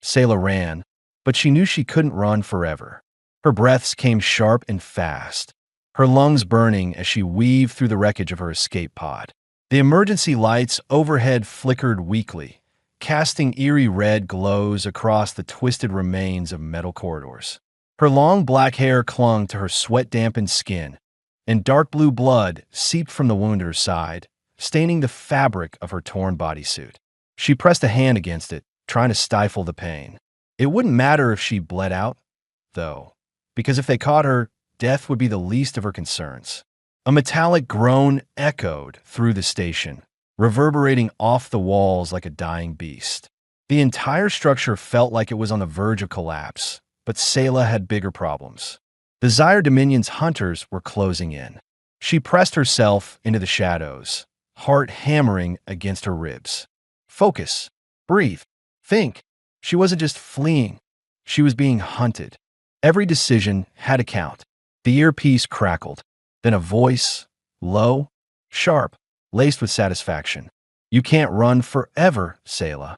Sayla ran, but she knew she couldn't run forever. Her breaths came sharp and fast, her lungs burning as she weaved through the wreckage of her escape pod. The emergency lights overhead flickered weakly, casting eerie red glows across the twisted remains of metal corridors. Her long black hair clung to her sweat-dampened skin, and dark blue blood seeped from the wound at her side, staining the fabric of her torn bodysuit. She pressed a hand against it, trying to stifle the pain. It wouldn't matter if she bled out, though, because if they caught her, death would be the least of her concerns. A metallic groan echoed through the station, reverberating off the walls like a dying beast. The entire structure felt like it was on the verge of collapse, but Sayla had bigger problems. The Zyre Dominion's hunters were closing in. She pressed herself into the shadows, heart hammering against her ribs. Focus. Breathe. Think. She wasn't just fleeing. She was being hunted. Every decision had a count. The earpiece crackled. Then a voice, low, sharp, laced with satisfaction. You can't run forever, Sayla.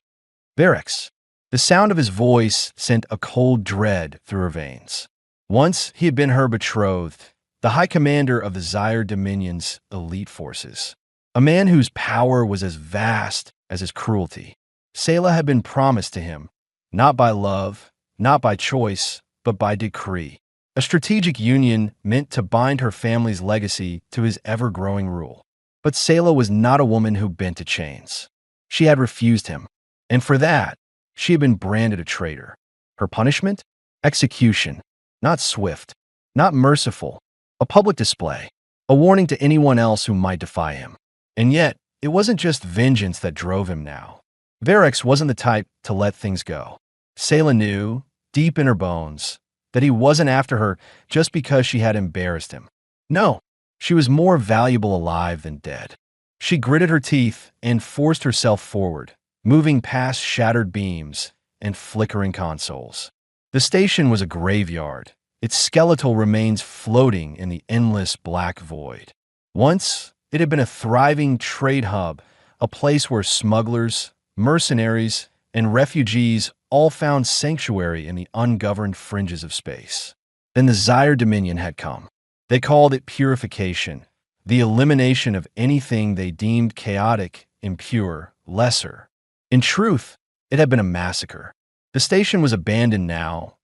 Verex. The sound of his voice sent a cold dread through her veins. Once he had been her betrothed, the High Commander of the Zyre Dominion's elite forces. A man whose power was as vast as his cruelty. Sayla had been promised to him, not by love, not by choice, but by decree. A strategic union meant to bind her family's legacy to his ever-growing rule. But Sayla was not a woman who bent to chains. She had refused him, and for that, she had been branded a traitor. Her punishment? Execution. Not swift, not merciful, a public display, a warning to anyone else who might defy him. And yet, it wasn't just vengeance that drove him now. Verex wasn't the type to let things go. Sayla knew, deep in her bones, that he wasn't after her just because she had embarrassed him. No, she was more valuable alive than dead. She gritted her teeth and forced herself forward, moving past shattered beams and flickering consoles. The station was a graveyard, its skeletal remains floating in the endless black void. Once, it had been a thriving trade hub, a place where smugglers, mercenaries, and refugees all found sanctuary in the ungoverned fringes of space. Then the Zyre Dominion had come. They called it purification, the elimination of anything they deemed chaotic, impure, lesser. In truth, it had been a massacre. The station was abandoned now,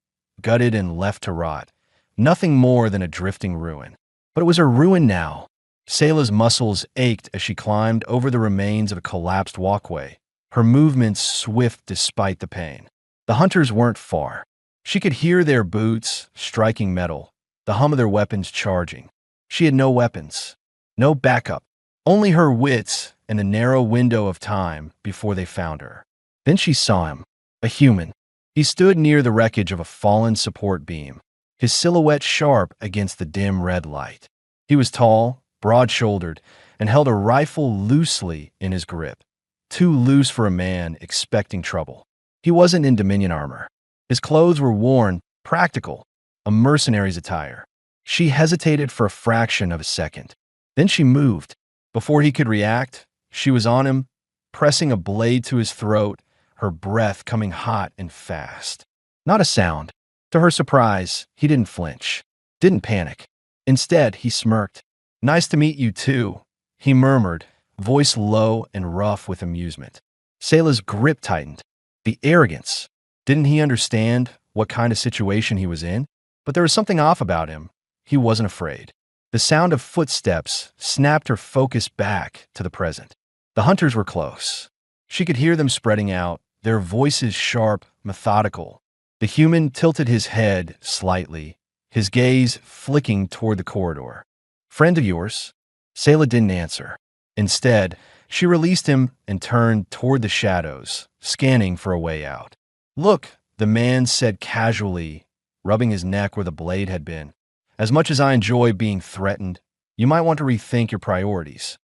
gutted and left to rot, nothing more than a drifting ruin. But it was a ruin now. Sayla's muscles ached as she climbed over the remains of a collapsed walkway, her movements swift despite the pain. The hunters weren't far. She could hear their boots striking metal, the hum of their weapons charging. She had no weapons, no backup, only her wits and the narrow window of time before they found her. Then she saw him, a human. He stood near the wreckage of a fallen support beam, his silhouette sharp against the dim red light. He was tall, broad-shouldered, and held a rifle loosely in his grip, too loose for a man expecting trouble. He wasn't in Dominion armor. His clothes were worn, practical, a mercenary's attire. She hesitated for a fraction of a second. Then she moved. Before he could react, she was on him, pressing a blade to his throat, her breath coming hot and fast. Not a sound. To her surprise, he didn't flinch, didn't panic. Instead, he smirked. "Nice to meet you, too," he murmured, voice low and rough with amusement. Sayla's grip tightened. The arrogance. Didn't he understand what kind of situation he was in? But there was something off about him. He wasn't afraid. The sound of footsteps snapped her focus back to the present. The hunters were close. She could hear them spreading out, their voices sharp, methodical. The human tilted his head slightly, his gaze flicking toward the corridor. "Friend of yours?" Sayla didn't answer. Instead, she released him and turned toward the shadows, scanning for a way out. "Look," the man said casually, rubbing his neck where the blade had been. "As much as I enjoy being threatened, you might want to rethink your priorities."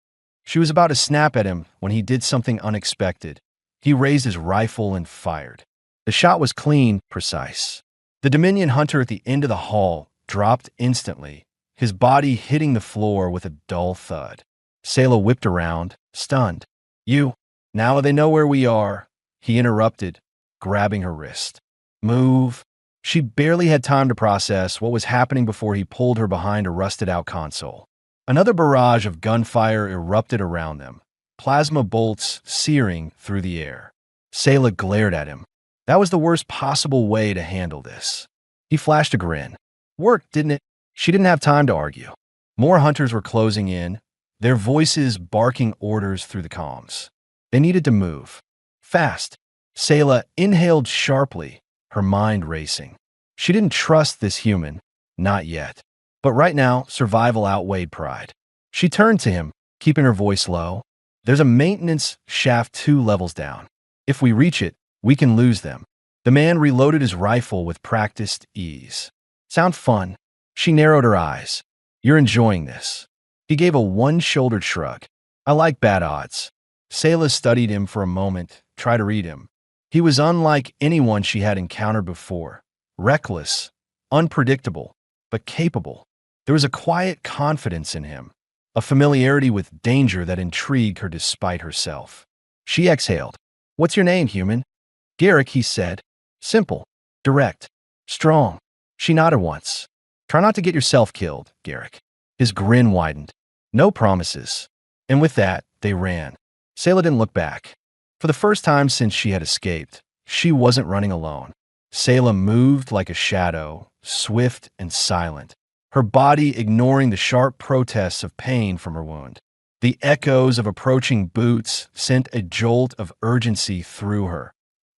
She was about to snap at him when he did something unexpected. He raised his rifle and fired. The shot was clean, precise. The Dominion hunter at the end of the hall dropped instantly, his body hitting the floor with a dull thud. Sayla whipped around, stunned. "You, now they know where we are," he interrupted, grabbing her wrist. Move. She barely had time to process what was happening before he pulled her behind a rusted-out console. Another barrage of gunfire erupted around them, plasma bolts searing through the air. Sayla glared at him. That was the worst possible way to handle this. He flashed a grin. Worked, didn't it? She didn't have time to argue. More hunters were closing in, their voices barking orders through the comms. They needed to move. Fast. Sayla inhaled sharply, her mind racing. She didn't trust this human, not yet. But right now, survival outweighed pride. She turned to him, keeping her voice low. There's a maintenance shaft 2 levels down. If we reach it, we can lose them. The man reloaded his rifle with practiced ease. Sound fun? She narrowed her eyes. You're enjoying this. He gave a one-shouldered shrug. I like bad odds. Sayla studied him for a moment, tried to read him. He was unlike anyone she had encountered before. Reckless, unpredictable, but capable. There was a quiet confidence in him, a familiarity with danger that intrigued her despite herself. She exhaled. What's your name, human? Garrick, he said. Simple, direct, strong. She nodded once. Try not to get yourself killed, Garrick. His grin widened. No promises. And with that, they ran. Sayla didn't look back. For the first time since she had escaped, she wasn't running alone. Sayla moved like a shadow, swift and silent, her body ignoring the sharp protests of pain from her wound. The echoes of approaching boots sent a jolt of urgency through her,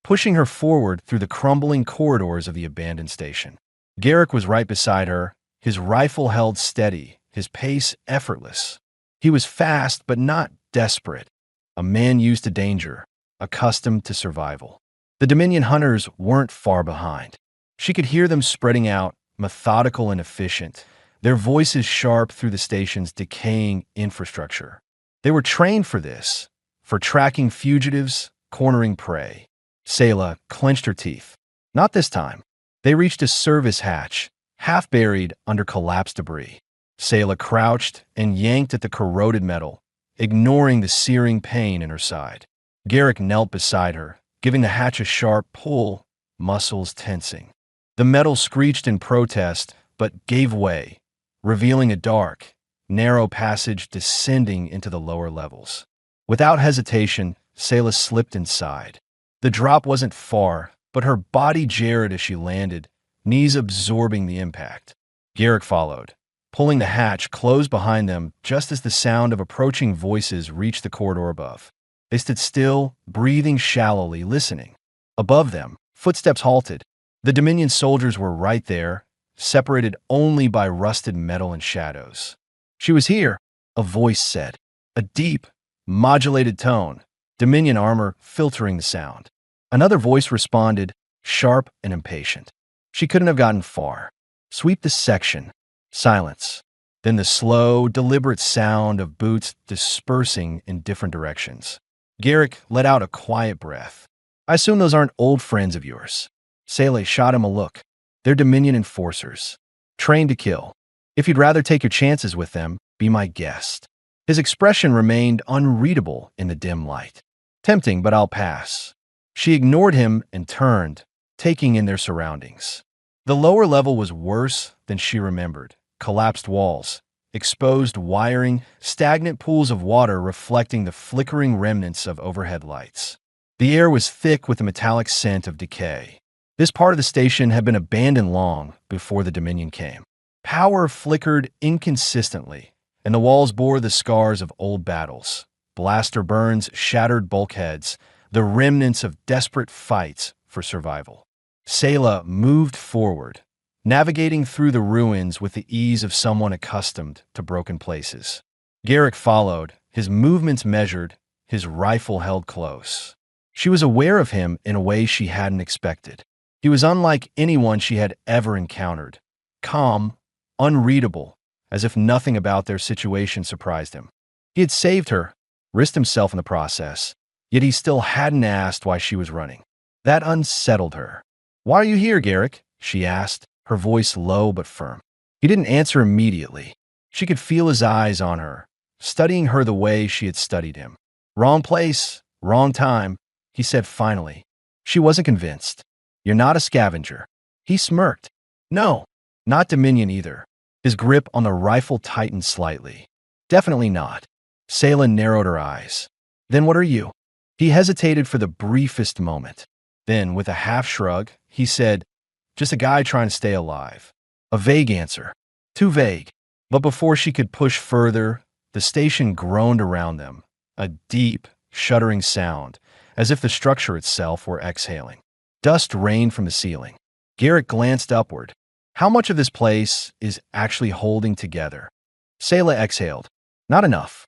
pushing her forward through the crumbling corridors of the abandoned station. Garrick was right beside her, his rifle held steady, his pace effortless. He was fast but not desperate, a man used to danger, accustomed to survival. The Dominion hunters weren't far behind. She could hear them spreading out, methodical and efficient, their voices sharp through the station's decaying infrastructure. They were trained for this, for tracking fugitives, cornering prey. Sayla clenched her teeth. Not this time. They reached a service hatch, half buried under collapsed debris. Sayla crouched and yanked at the corroded metal, ignoring the searing pain in her side. Garrick knelt beside her, giving the hatch a sharp pull, muscles tensing. The metal screeched in protest, but gave way, revealing a dark, narrow passage descending into the lower levels. Without hesitation, Sayla slipped inside. The drop wasn't far, but her body jarred as she landed, knees absorbing the impact. Garrick followed, pulling the hatch closed behind them just as the sound of approaching voices reached the corridor above. They stood still, breathing shallowly, listening. Above them, footsteps halted. The Dominion soldiers were right there, separated only by rusted metal and shadows. She was here, a voice said, a deep, modulated tone, Dominion armor filtering the sound. Another voice responded, sharp and impatient. She couldn't have gotten far. Sweep this section. Silence. Then the slow, deliberate sound of boots dispersing in different directions. Garrick let out a quiet breath. I assume those aren't old friends of yours. Sayla shot him a look. They're Dominion enforcers, trained to kill. If you'd rather take your chances with them, be my guest. His expression remained unreadable in the dim light. Tempting, but I'll pass. She ignored him and turned, taking in their surroundings. The lower level was worse than she remembered. Collapsed walls, exposed wiring, stagnant pools of water reflecting the flickering remnants of overhead lights. The air was thick with the metallic scent of decay. This part of the station had been abandoned long before the Dominion came. Power flickered inconsistently, and the walls bore the scars of old battles. Blaster burns shattered bulkheads, the remnants of desperate fights for survival. Sayla moved forward, navigating through the ruins with the ease of someone accustomed to broken places. Garrick followed, his movements measured, his rifle held close. She was aware of him in a way she hadn't expected. He was unlike anyone she had ever encountered. Calm, unreadable, as if nothing about their situation surprised him. He had saved her, risked himself in the process, yet he still hadn't asked why she was running. That unsettled her. Why are you here, Garrick? She asked, her voice low but firm. He didn't answer immediately. She could feel his eyes on her, studying her the way she had studied him. Wrong place, wrong time, he said finally. She wasn't convinced. You're not a scavenger. He smirked. No, not Dominion either. His grip on the rifle tightened slightly. Definitely not. Sayla narrowed her eyes. Then what are you? He hesitated for the briefest moment. Then, with a half shrug, he said, just a guy trying to stay alive. A vague answer. Too vague. But before she could push further, the station groaned around them, a deep, shuddering sound, as if the structure itself were exhaling. Dust rained from the ceiling. Garrett glanced upward. How much of this place is actually holding together? Sayla exhaled. Not enough.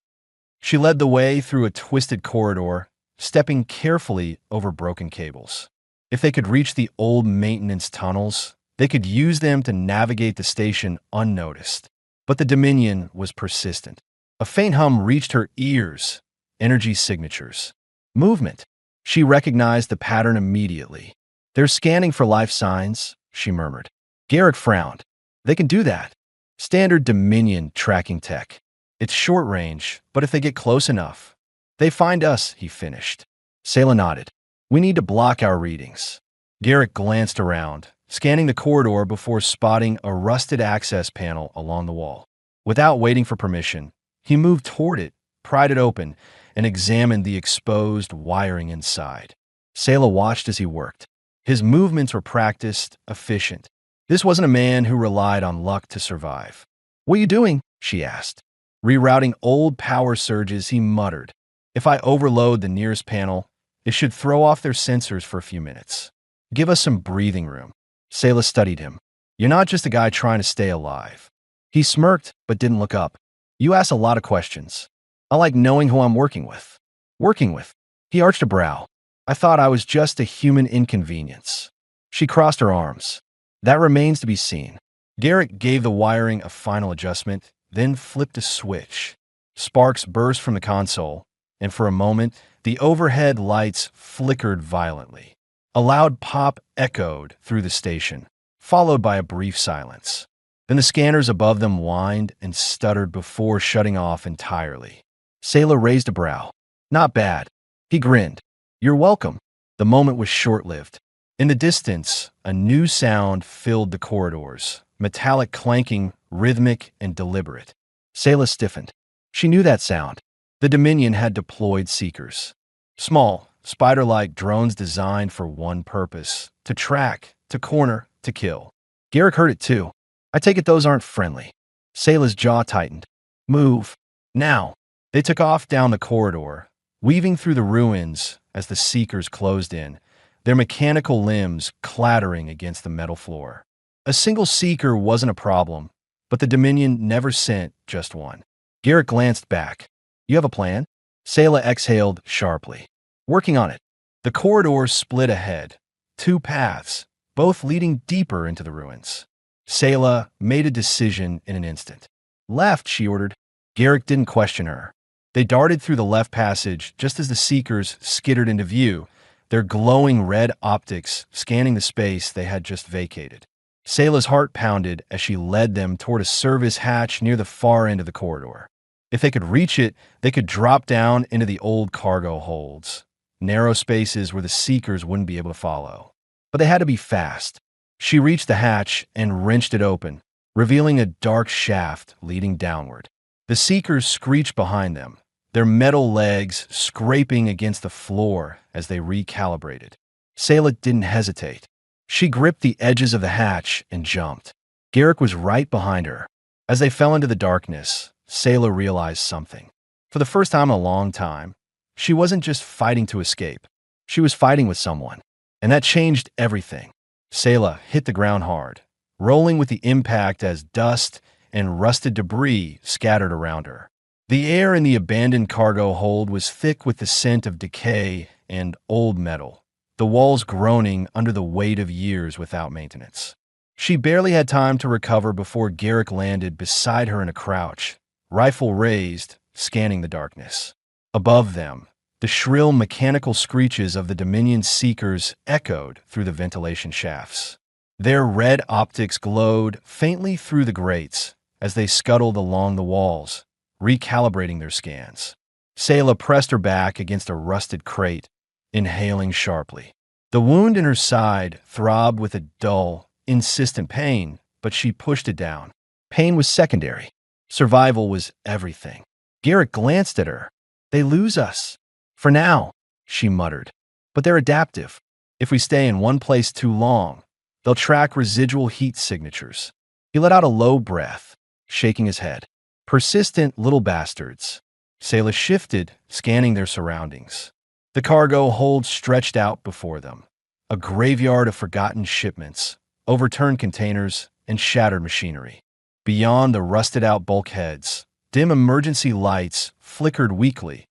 She led the way through a twisted corridor, stepping carefully over broken cables. If they could reach the old maintenance tunnels, they could use them to navigate the station unnoticed. But the Dominion was persistent. A faint hum reached her ears. Energy signatures. Movement. She recognized the pattern immediately. They're scanning for life signs, she murmured. Garrick frowned. They can do that. Standard Dominion tracking tech. It's short range, but if they get close enough, they find us, he finished. Sayla nodded. We need to block our readings. Garrick glanced around, scanning the corridor before spotting a rusted access panel along the wall. Without waiting for permission, he moved toward it, pried it open, and examined the exposed wiring inside. Sayla watched as he worked. His movements were practiced, efficient. This wasn't a man who relied on luck to survive. What are you doing? She asked. Rerouting old power surges, he muttered. If I overload the nearest panel, it should throw off their sensors for a few minutes. Give us some breathing room. Sayla studied him. You're not just a guy trying to stay alive. He smirked, but didn't look up. You ask a lot of questions. I like knowing who I'm working with. Working with? He arched a brow. I thought I was just a human inconvenience. She crossed her arms. That remains to be seen. Garrick gave the wiring a final adjustment, then flipped a switch. Sparks burst from the console, and for a moment, the overhead lights flickered violently. A loud pop echoed through the station, followed by a brief silence. Then the scanners above them whined and stuttered before shutting off entirely. Sayla raised a brow. Not bad. He grinned. You're welcome. The moment was short-lived. In the distance, a new sound filled the corridors, metallic clanking, rhythmic, and deliberate. Sayla stiffened. She knew that sound. The Dominion had deployed seekers. Small, spider-like drones designed for one purpose: to track, to corner, to kill. Garrick heard it too. I take it those aren't friendly. Sayla's jaw tightened. Move. Now. They took off down the corridor, weaving through the ruins as the seekers closed in, their mechanical limbs clattering against the metal floor. A single seeker wasn't a problem, but the Dominion never sent just one. Garrick glanced back. You have a plan? Sayla exhaled sharply. Working on it. The corridor split ahead. Two paths, both leading deeper into the ruins. Sayla made a decision in an instant. Left, she ordered. Garrick didn't question her. They darted through the left passage just as the seekers skittered into view, their glowing red optics scanning the space they had just vacated. Sayla's heart pounded as she led them toward a service hatch near the far end of the corridor. If they could reach it, they could drop down into the old cargo holds, narrow spaces where the seekers wouldn't be able to follow. But they had to be fast. She reached the hatch and wrenched it open, revealing a dark shaft leading downward. The seekers screeched behind them, their metal legs scraping against the floor as they recalibrated. Sayla didn't hesitate. She gripped the edges of the hatch and jumped. Garrick was right behind her. As they fell into the darkness, Sayla realized something. For the first time in a long time, she wasn't just fighting to escape. She was fighting with someone. And that changed everything. Sayla hit the ground hard, rolling with the impact as dust and rusted debris scattered around her. The air in the abandoned cargo hold was thick with the scent of decay and old metal, the walls groaning under the weight of years without maintenance. She barely had time to recover before Garrick landed beside her in a crouch, rifle raised, scanning the darkness. Above them, the shrill mechanical screeches of the Dominion seekers echoed through the ventilation shafts. Their red optics glowed faintly through the grates as they scuttled along the walls, recalibrating their scans. Sayla pressed her back against a rusted crate, inhaling sharply. The wound in her side throbbed with a dull, insistent pain, but she pushed it down. Pain was secondary. Survival was everything. Garrett glanced at her. They lose us. For now, she muttered. But they're adaptive. If we stay in one place too long, they'll track residual heat signatures. He let out a low breath, shaking his head. Persistent little bastards. Sayla shifted, scanning their surroundings. The cargo hold stretched out before them. A graveyard of forgotten shipments, overturned containers, and shattered machinery. Beyond the rusted-out bulkheads, dim emergency lights flickered weakly,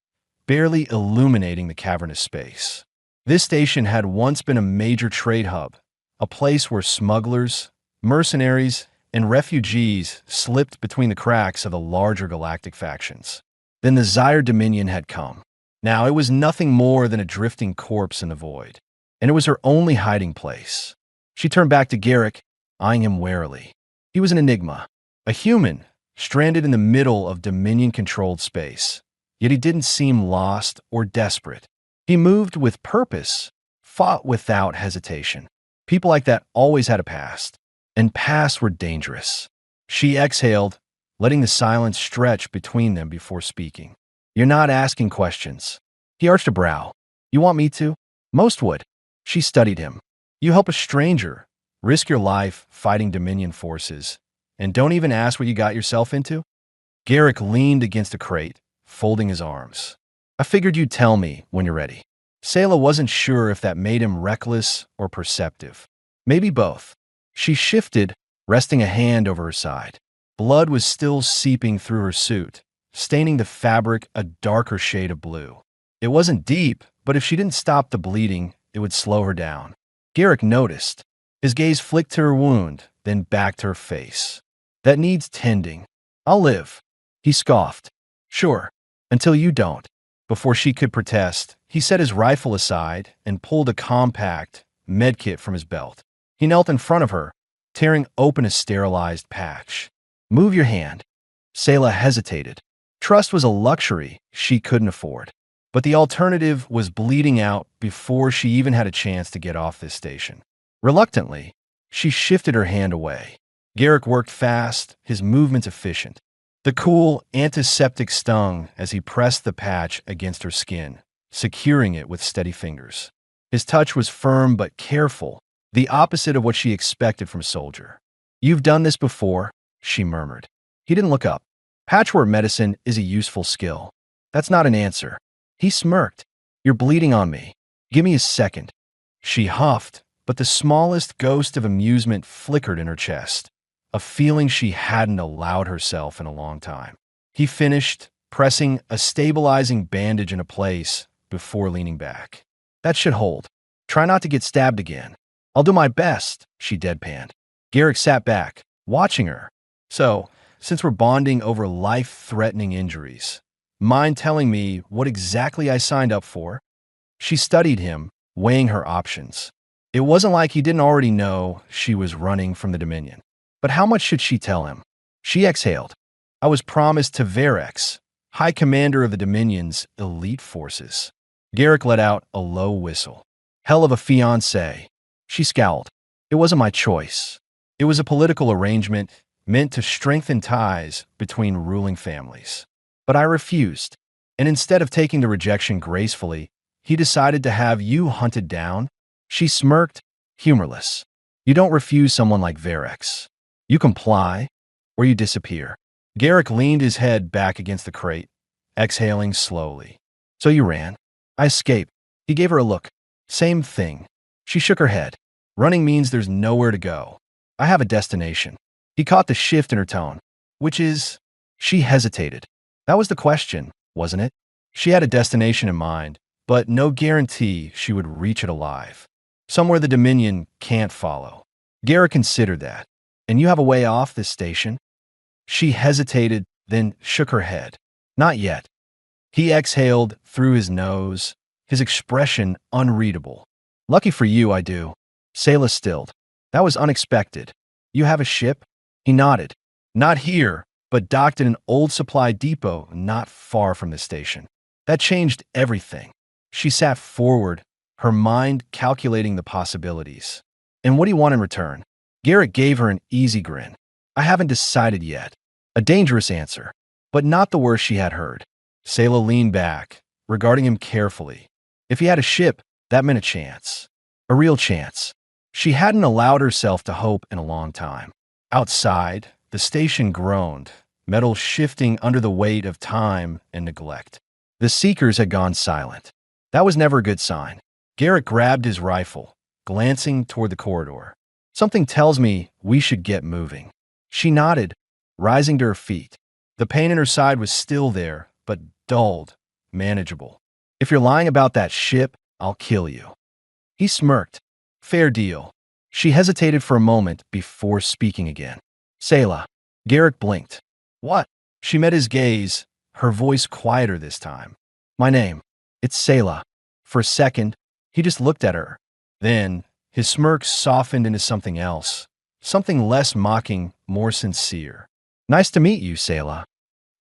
barely illuminating the cavernous space. This station had once been a major trade hub, a place where smugglers, mercenaries, and refugees slipped between the cracks of the larger galactic factions. Then the Zyre Dominion had come. Now it was nothing more than a drifting corpse in the void, and it was her only hiding place. She turned back to Garrick, eyeing him warily. He was an enigma, a human, stranded in the middle of Dominion-controlled space. Yet he didn't seem lost or desperate. He moved with purpose, fought without hesitation. People like that always had a past, and pasts were dangerous. She exhaled, letting the silence stretch between them before speaking. You're not asking questions. He arched a brow. You want me to? Most would. She studied him. You help a stranger, risk your life fighting Dominion forces, and don't even ask what you got yourself into? Garrick leaned against a crate, folding his arms. I figured you'd tell me when you're ready. Sayla wasn't sure if that made him reckless or perceptive. Maybe both. She shifted, resting a hand over her side. Blood was still seeping through her suit, staining the fabric a darker shade of blue. It wasn't deep, but if she didn't stop the bleeding, it would slow her down. Garrick noticed. His gaze flicked to her wound, then back to her face. That needs tending. I'll live. He scoffed. Sure, until you don't. Before she could protest, he set his rifle aside and pulled a compact medkit from his belt. He knelt in front of her, tearing open a sterilized patch. Move your hand. Sayla hesitated. Trust was a luxury she couldn't afford. But the alternative was bleeding out before she even had a chance to get off this station. Reluctantly, she shifted her hand away. Garrick worked fast, his movements efficient. The cool, antiseptic stung as he pressed the patch against her skin, securing it with steady fingers. His touch was firm but careful, the opposite of what she expected from a soldier. You've done this before, she murmured. He didn't look up. Patchwork medicine is a useful skill. That's not an answer. He smirked. You're bleeding on me. Give me a second. She huffed, but the smallest ghost of amusement flickered in her chest, a feeling she hadn't allowed herself in a long time. He finished, pressing a stabilizing bandage into place before leaning back. That should hold. Try not to get stabbed again. I'll do my best, she deadpanned. Garrick sat back, watching her. So, since we're bonding over life-threatening injuries, mind telling me what exactly I signed up for? She studied him, weighing her options. It wasn't like he didn't already know she was running from the Dominion. But how much should she tell him? She exhaled. I was promised to Verex, High Commander of the Dominion's elite forces. Garrick let out a low whistle. Hell of a fiancé. She scowled. It wasn't my choice. It was a political arrangement meant to strengthen ties between ruling families. But I refused, and instead of taking the rejection gracefully, he decided to have you hunted down. She smirked, humorless. You don't refuse someone like Verex. You comply, or you disappear. Garrick leaned his head back against the crate, exhaling slowly. So you ran. I escaped. He gave her a look. Same thing. She shook her head. Running means there's nowhere to go. I have a destination. He caught the shift in her tone. Which is? She hesitated. That was the question, wasn't it? She had a destination in mind, but no guarantee she would reach it alive. Somewhere the Dominion can't follow. Garrick considered that. And you have a way off this station? She hesitated, then shook her head. Not yet. He exhaled through his nose, his expression unreadable. Lucky for you, I do. Sayla stilled. That was unexpected. You have a ship? He nodded. Not here, but docked in an old supply depot not far from the station. That changed everything. She sat forward, her mind calculating the possibilities. And what do you want in return? Garrett gave her an easy grin. I haven't decided yet. A dangerous answer, but not the worst she had heard. Sayla leaned back, regarding him carefully. If he had a ship, that meant a chance. A real chance. She hadn't allowed herself to hope in a long time. Outside, the station groaned, metal shifting under the weight of time and neglect. The Seekers had gone silent. That was never a good sign. Garrett grabbed his rifle, glancing toward the corridor. Something tells me we should get moving. She nodded, rising to her feet. The pain in her side was still there, but dulled, manageable. If you're lying about that ship, I'll kill you. He smirked. Fair deal. She hesitated for a moment before speaking again. Sayla. Garrett blinked. What? She met his gaze, her voice quieter this time. My name. It's Sayla. For a second, he just looked at her. Then, his smirk softened into something else. Something less mocking, more sincere. Nice to meet you, Sayla.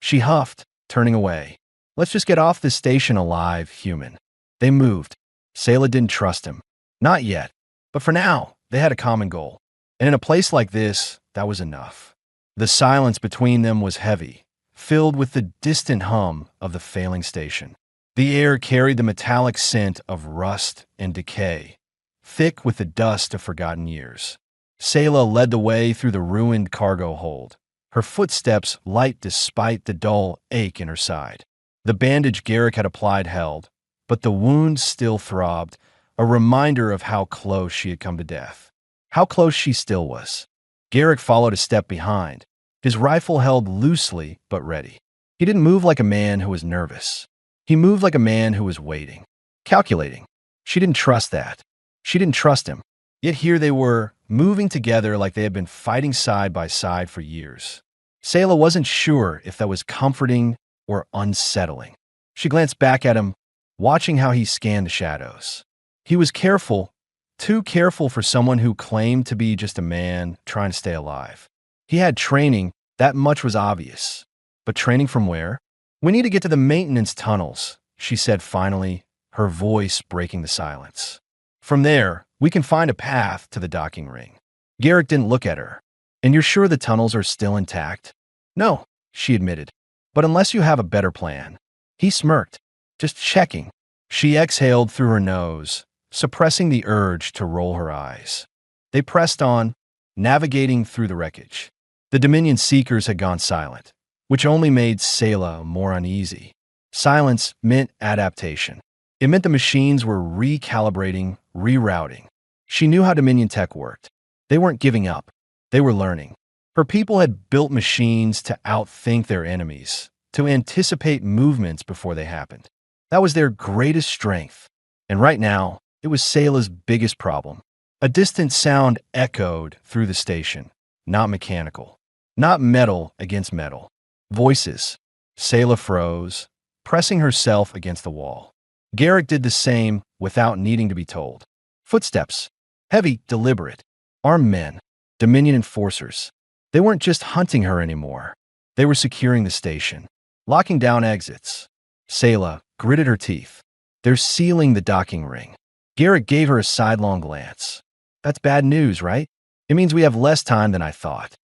She huffed, turning away. Let's just get off this station alive, human. They moved. Sayla didn't trust him. Not yet. But for now, they had a common goal. And in a place like this, that was enough. The silence between them was heavy, filled with the distant hum of the failing station. The air carried the metallic scent of rust and decay, thick with the dust of forgotten years. Sayla led the way through the ruined cargo hold, her footsteps light despite the dull ache in her side. The bandage Garrick had applied held, but the wound still throbbed, a reminder of how close she had come to death. How close she still was. Garrick followed a step behind, his rifle held loosely but ready. He didn't move like a man who was nervous. He moved like a man who was waiting, calculating. She didn't trust that. She didn't trust him. Yet here they were, moving together like they had been fighting side by side for years. Sayla wasn't sure if that was comforting or unsettling. She glanced back at him, watching how he scanned the shadows. He was careful, too careful for someone who claimed to be just a man trying to stay alive. He had training, that much was obvious. But training from where? We need to get to the maintenance tunnels, she said finally, her voice breaking the silence. From there, we can find a path to the docking ring. Garrick didn't look at her. And you're sure the tunnels are still intact? No, she admitted. But unless you have a better plan. He smirked. Just checking. She exhaled through her nose, suppressing the urge to roll her eyes. They pressed on, navigating through the wreckage. The Dominion Seekers had gone silent, which only made Sayla more uneasy. Silence meant adaptation. It meant the machines were recalibrating, rerouting. She knew how Dominion tech worked. They weren't giving up. They were learning. Her people had built machines to outthink their enemies, to anticipate movements before they happened. That was their greatest strength. And right now, it was Sayla's biggest problem. A distant sound echoed through the station, not mechanical, not metal against metal. Voices. Sayla froze, pressing herself against the wall. Garrick did the same without needing to be told. Footsteps. Heavy, deliberate. Armed men. Dominion enforcers. They weren't just hunting her anymore. They were securing the station, locking down exits. Sayla gritted her teeth. They're sealing the docking ring. Garrick gave her a sidelong glance. That's bad news, right? It means we have less time than I thought.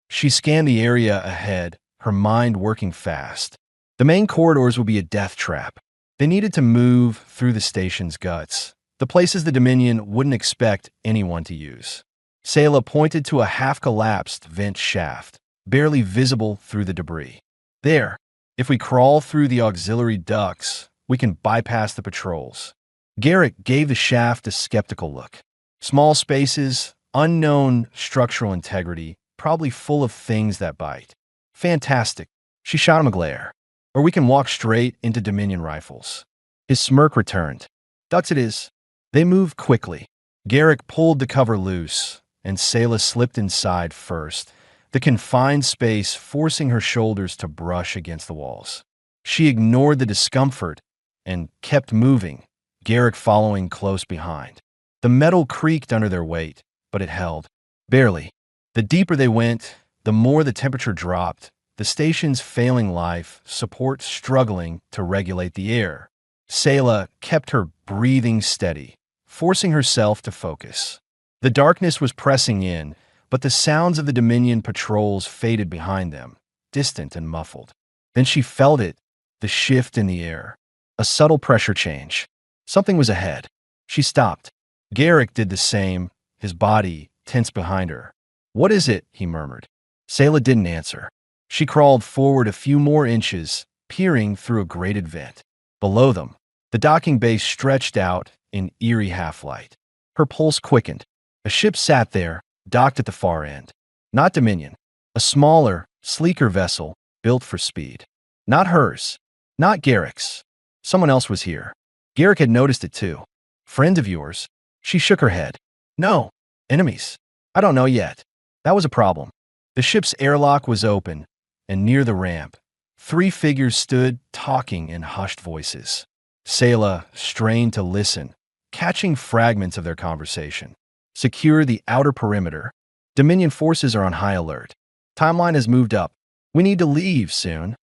She scanned the area ahead, her mind working fast. The main corridors would be a death trap. They needed to move through the station's guts, the places the Dominion wouldn't expect anyone to use. Sayla pointed to a half-collapsed vent shaft, barely visible through the debris. There, if we crawl through the auxiliary ducts, we can bypass the patrols. Garrick gave the shaft a skeptical look. Small spaces, unknown structural integrity, probably full of things that bite. Fantastic. She shot him a glare. Or we can walk straight into Dominion rifles. His smirk returned. Ducts it is. They moved quickly. Garrick pulled the cover loose, and Sayla slipped inside first, the confined space forcing her shoulders to brush against the walls. She ignored the discomfort and kept moving, Garrick following close behind. The metal creaked under their weight, but it held. Barely. The deeper they went, the more the temperature dropped, the station's failing life support struggling to regulate the air. Sayla kept her breathing steady, forcing herself to focus. The darkness was pressing in, but the sounds of the Dominion patrols faded behind them, distant and muffled. Then she felt it, the shift in the air. A subtle pressure change. Something was ahead. She stopped. Garrick did the same, his body tense behind her. "What is it?" he murmured. Sayla didn't answer. She crawled forward a few more inches, peering through a grated vent. Below them, the docking bay stretched out in eerie half-light. Her pulse quickened. A ship sat there, docked at the far end. Not Dominion. A smaller, sleeker vessel, built for speed. Not hers. Not Garrick's. Someone else was here. Garrick had noticed it too. "Friend of yours?" She shook her head. "No. Enemies. I don't know yet." That was a problem. The ship's airlock was open, and near the ramp, 3 figures stood, talking in hushed voices. Sayla strained to listen, catching fragments of their conversation. "Secure the outer perimeter. Dominion forces are on high alert. Timeline has moved up. We need to leave soon.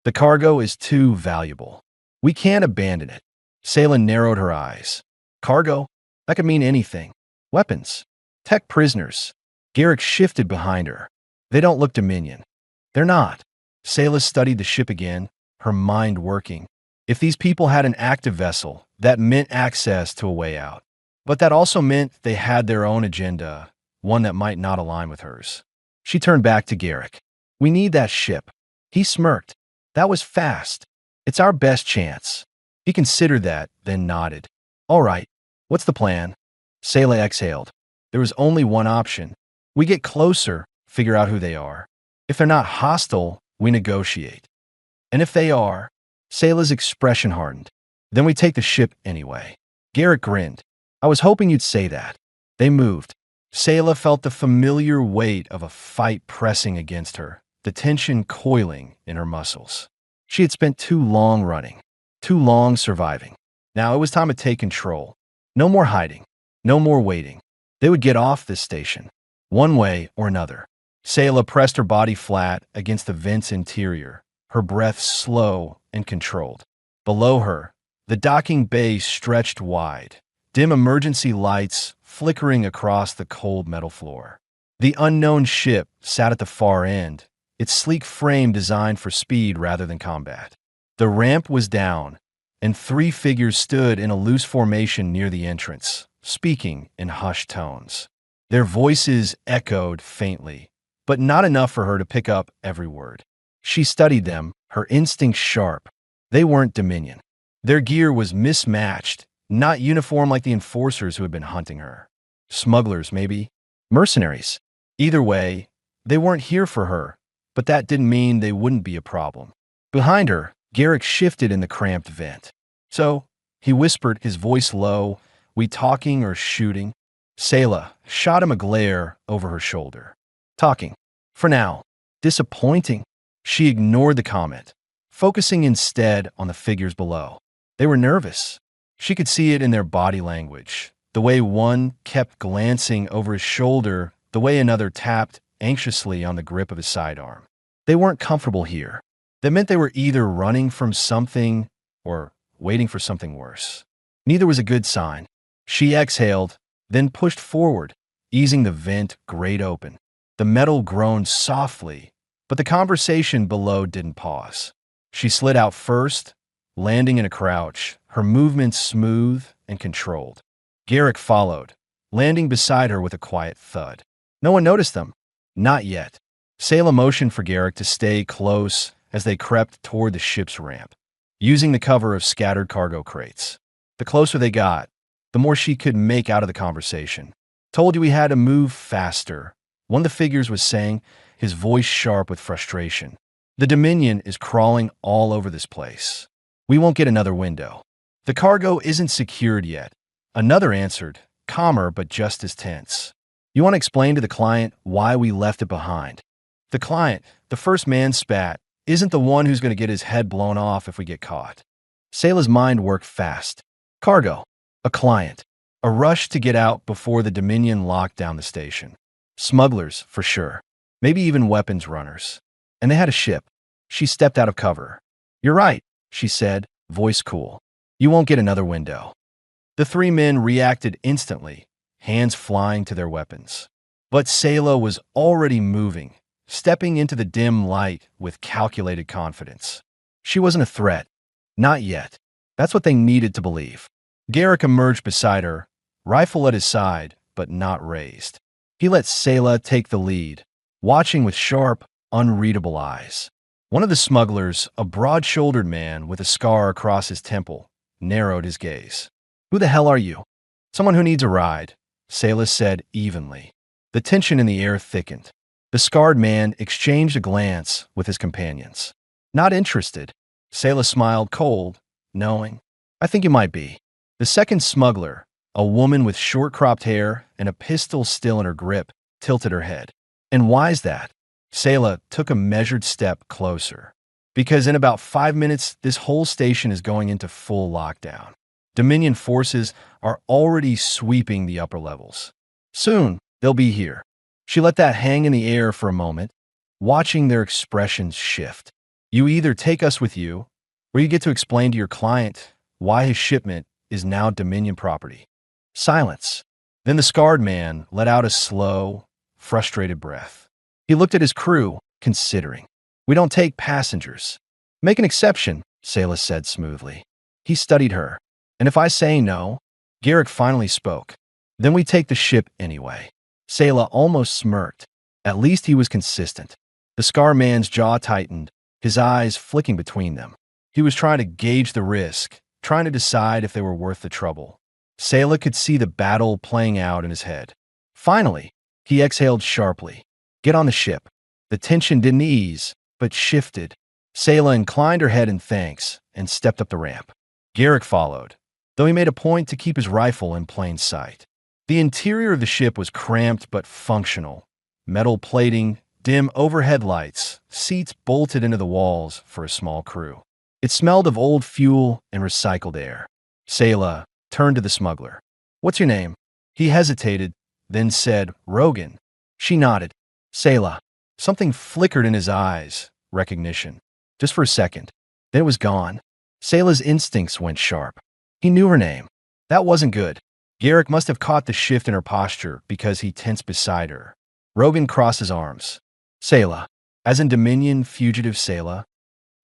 The cargo is too valuable. We can't abandon it." Sayla narrowed her eyes. "Cargo? That could mean anything. Weapons. Tech prisoners." Garrick shifted behind her. "They don't look Dominion." "They're not." Sayla studied the ship again, her mind working. If these people had an active vessel, that meant access to a way out. But that also meant they had their own agenda, one that might not align with hers. She turned back to Garrick. "We need that ship." He smirked. "That was fast. It's our best chance." He considered that, then nodded. "All right. What's the plan?" Sayla exhaled. There was only one option. We get closer, figure out who they are. If they're not hostile, we negotiate. And if they are, Sayla's expression hardened. Then we take the ship anyway. Garrick grinned. "I was hoping you'd say that." They moved. Sayla felt the familiar weight of a fight pressing against her, the tension coiling in her muscles. She had spent too long running, too long surviving. Now it was time to take control. No more hiding, no more waiting. They would get off this station, one way or another. Sayla pressed her body flat against the vent's interior, her breath slow and controlled. Below her, the docking bay stretched wide, dim emergency lights flickering across the cold metal floor. The unknown ship sat at the far end, its sleek frame designed for speed rather than combat. The ramp was down, and 3 figures stood in a loose formation near the entrance, speaking in hushed tones. Their voices echoed faintly, but not enough for her to pick up every word. She studied them, her instincts sharp. They weren't Dominion. Their gear was mismatched, not uniform like the enforcers who had been hunting her. Smugglers, maybe? Mercenaries? Either way, they weren't here for her, but that didn't mean they wouldn't be a problem. Behind her, Garrick shifted in the cramped vent. "So," he whispered, his voice low, "we talking or shooting?" Sayla shot him a glare over her shoulder. "Talking. For now." Disappointing. She ignored the comment, focusing instead on the figures below. They were nervous. She could see it in their body language, the way one kept glancing over his shoulder, the way another tapped anxiously on the grip of his sidearm. They weren't comfortable here. That meant they were either running from something or waiting for something worse. Neither was a good sign. She exhaled, then pushed forward, easing the vent grate open. The metal groaned softly, but the conversation below didn't pause. She slid out first, landing in a crouch, her movements smooth and controlled. Garrick followed, landing beside her with a quiet thud. No one noticed them. Not yet. Sayla motioned for Garrick to stay close as they crept toward the ship's ramp, using the cover of scattered cargo crates. The closer they got, the more she could make out of the conversation. "Told you we had to move faster," one of the figures was saying, his voice sharp with frustration. "The Dominion is crawling all over this place. We won't get another window. The cargo isn't secured yet." Another answered, calmer but just as tense. "You want to explain to the client why we left it behind?" The client, the first man spat, isn't the one who's going to get his head blown off if we get caught. Sayla's mind worked fast. Cargo. A client. A rush to get out before the Dominion locked down the station. Smugglers, for sure. Maybe even weapons runners. And they had a ship. She stepped out of cover. "You're right," she said, voice cool. "You won't get another window." The three men reacted instantly, hands flying to their weapons. But Sayla was already moving, stepping into the dim light with calculated confidence. She wasn't a threat. Not yet. That's what they needed to believe. Garrick emerged beside her, rifle at his side, but not raised. He let Sayla take the lead, watching with sharp, unreadable eyes. One of the smugglers, a broad-shouldered man with a scar across his temple, narrowed his gaze. "Who the hell are you?" "Someone who needs a ride," Sayla said evenly. The tension in the air thickened. The scarred man exchanged a glance with his companions. "Not interested." Sayla smiled cold, knowing. "I think you might be." The second smuggler, a woman with short-cropped hair and a pistol still in her grip, tilted her head. "And why's that?" Sayla took a measured step closer. "Because in about 5 minutes, this whole station is going into full lockdown. Dominion forces are already sweeping the upper levels. Soon, they'll be here." She let that hang in the air for a moment, watching their expressions shift. "You either take us with you, or you get to explain to your client why his shipment is now Dominion property." Silence. Then the scarred man let out a slow, frustrated breath. He looked at his crew, considering. "We don't take passengers." "Make an exception," Sayla said smoothly. He studied her. "And if I say no?" Garrick finally spoke. "Then we take the ship anyway." Sayla almost smirked. At least he was consistent. The scar man's jaw tightened, his eyes flicking between them. He was trying to gauge the risk, trying to decide if they were worth the trouble. Sayla could see the battle playing out in his head. Finally, he exhaled sharply. "Get on the ship." The tension didn't ease, but shifted. Sayla inclined her head in thanks and stepped up the ramp. Garrick followed, though he made a point to keep his rifle in plain sight. The interior of the ship was cramped but functional. Metal plating, dim overhead lights, seats bolted into the walls for a small crew. It smelled of old fuel and recycled air. Sayla turned to the smuggler. "What's your name?" He hesitated, then said, "Rogan." She nodded. "Sayla." Something flickered in his eyes, recognition. Just for a second. Then it was gone. Sayla's instincts went sharp. He knew her name. That wasn't good. Garrick must have caught the shift in her posture because he tensed beside her. Rogan crossed his arms. "Sayla." As in Dominion fugitive Sayla.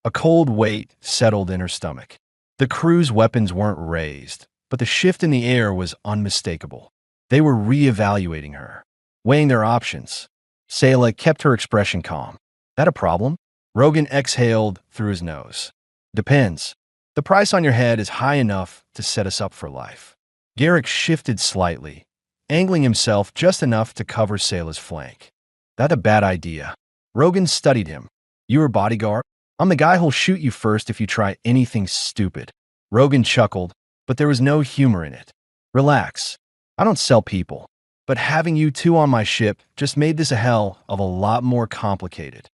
A cold weight settled in her stomach. The crew's weapons weren't raised, but the shift in the air was unmistakable. They were re-evaluating her, weighing their options. Sayla kept her expression calm. "That a problem?" Rogan exhaled through his nose. "Depends. The price on your head is high enough to set us up for life." Garrick shifted slightly, angling himself just enough to cover Sayla's flank. "That a bad idea." Rogan studied him. "You a bodyguard? I'm the guy who'll shoot you first if you try anything stupid." Rogan chuckled, but there was no humor in it. "Relax. I don't sell people. But having you two on my ship just made this a hell of a lot more complicated."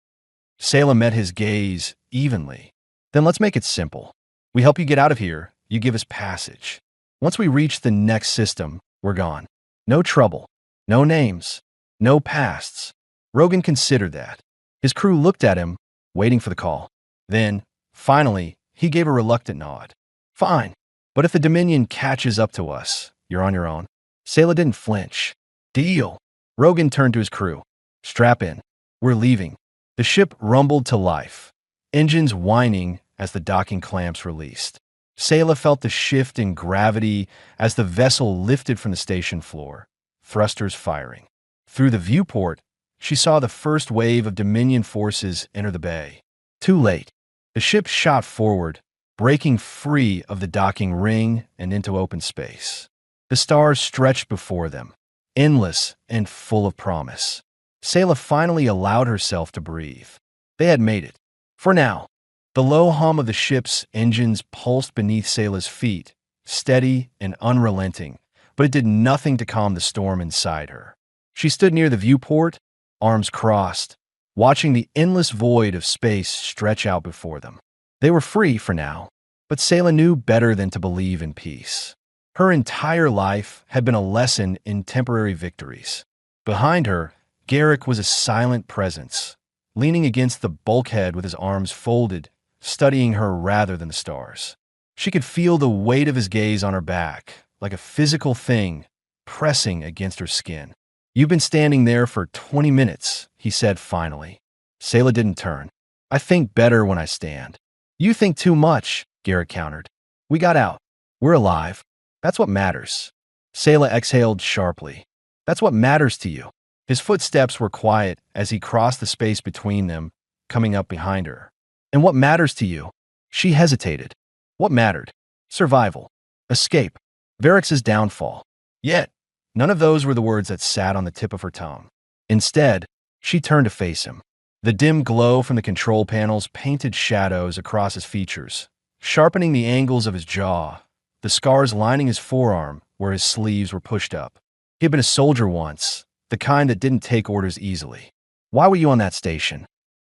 Sayla met his gaze evenly. "Then let's make it simple. We help you get out of here, you give us passage. Once we reach the next system, we're gone. No trouble. No names. No pasts." Rogan considered that. His crew looked at him, waiting for the call. Then, finally, he gave a reluctant nod. "Fine. But if the Dominion catches up to us, you're on your own." Sayla didn't flinch. "Deal." Rogan turned to his crew. "Strap in. We're leaving." The ship rumbled to life, engines whining as the docking clamps released. Sayla felt the shift in gravity as the vessel lifted from the station floor, thrusters firing. Through the viewport, she saw the first wave of Dominion forces enter the bay. Too late. The ship shot forward, breaking free of the docking ring and into open space. The stars stretched before them, endless and full of promise. Sayla finally allowed herself to breathe. They had made it. For now. The low hum of the ship's engines pulsed beneath Sayla's feet, steady and unrelenting, but it did nothing to calm the storm inside her. She stood near the viewport, arms crossed, watching the endless void of space stretch out before them. They were free for now, but Sayla knew better than to believe in peace. Her entire life had been a lesson in temporary victories. Behind her, Garrick was a silent presence, leaning against the bulkhead with his arms folded, studying her rather than the stars. She could feel the weight of his gaze on her back, like a physical thing, pressing against her skin. "You've been standing there for 20 minutes, he said finally. Sayla didn't turn. "I think better when I stand." "You think too much," Garrett countered. "We got out. We're alive. That's what matters." Sayla exhaled sharply. "That's what matters to you." His footsteps were quiet as he crossed the space between them, coming up behind her. "And what matters to you?" She hesitated. What mattered? Survival. Escape. Varrix's downfall. Yet, none of those were the words that sat on the tip of her tongue. Instead, she turned to face him. The dim glow from the control panels painted shadows across his features, sharpening the angles of his jaw, the scars lining his forearm where his sleeves were pushed up. He had been a soldier once, the kind that didn't take orders easily. "Why were you on that station?"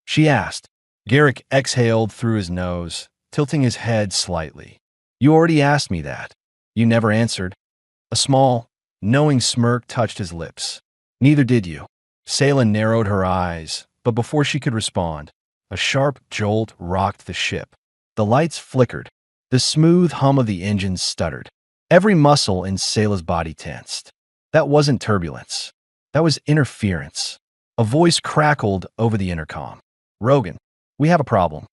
she asked. Garrick exhaled through his nose, tilting his head slightly. "You already asked me that." "You never answered." A small, knowing smirk touched his lips. "Neither did you." Sayla narrowed her eyes, but before she could respond, a sharp jolt rocked the ship. The lights flickered. The smooth hum of the engine stuttered. Every muscle in Sayla's body tensed. That wasn't turbulence. That was interference. A voice crackled over the intercom. "Rogan, we have a problem."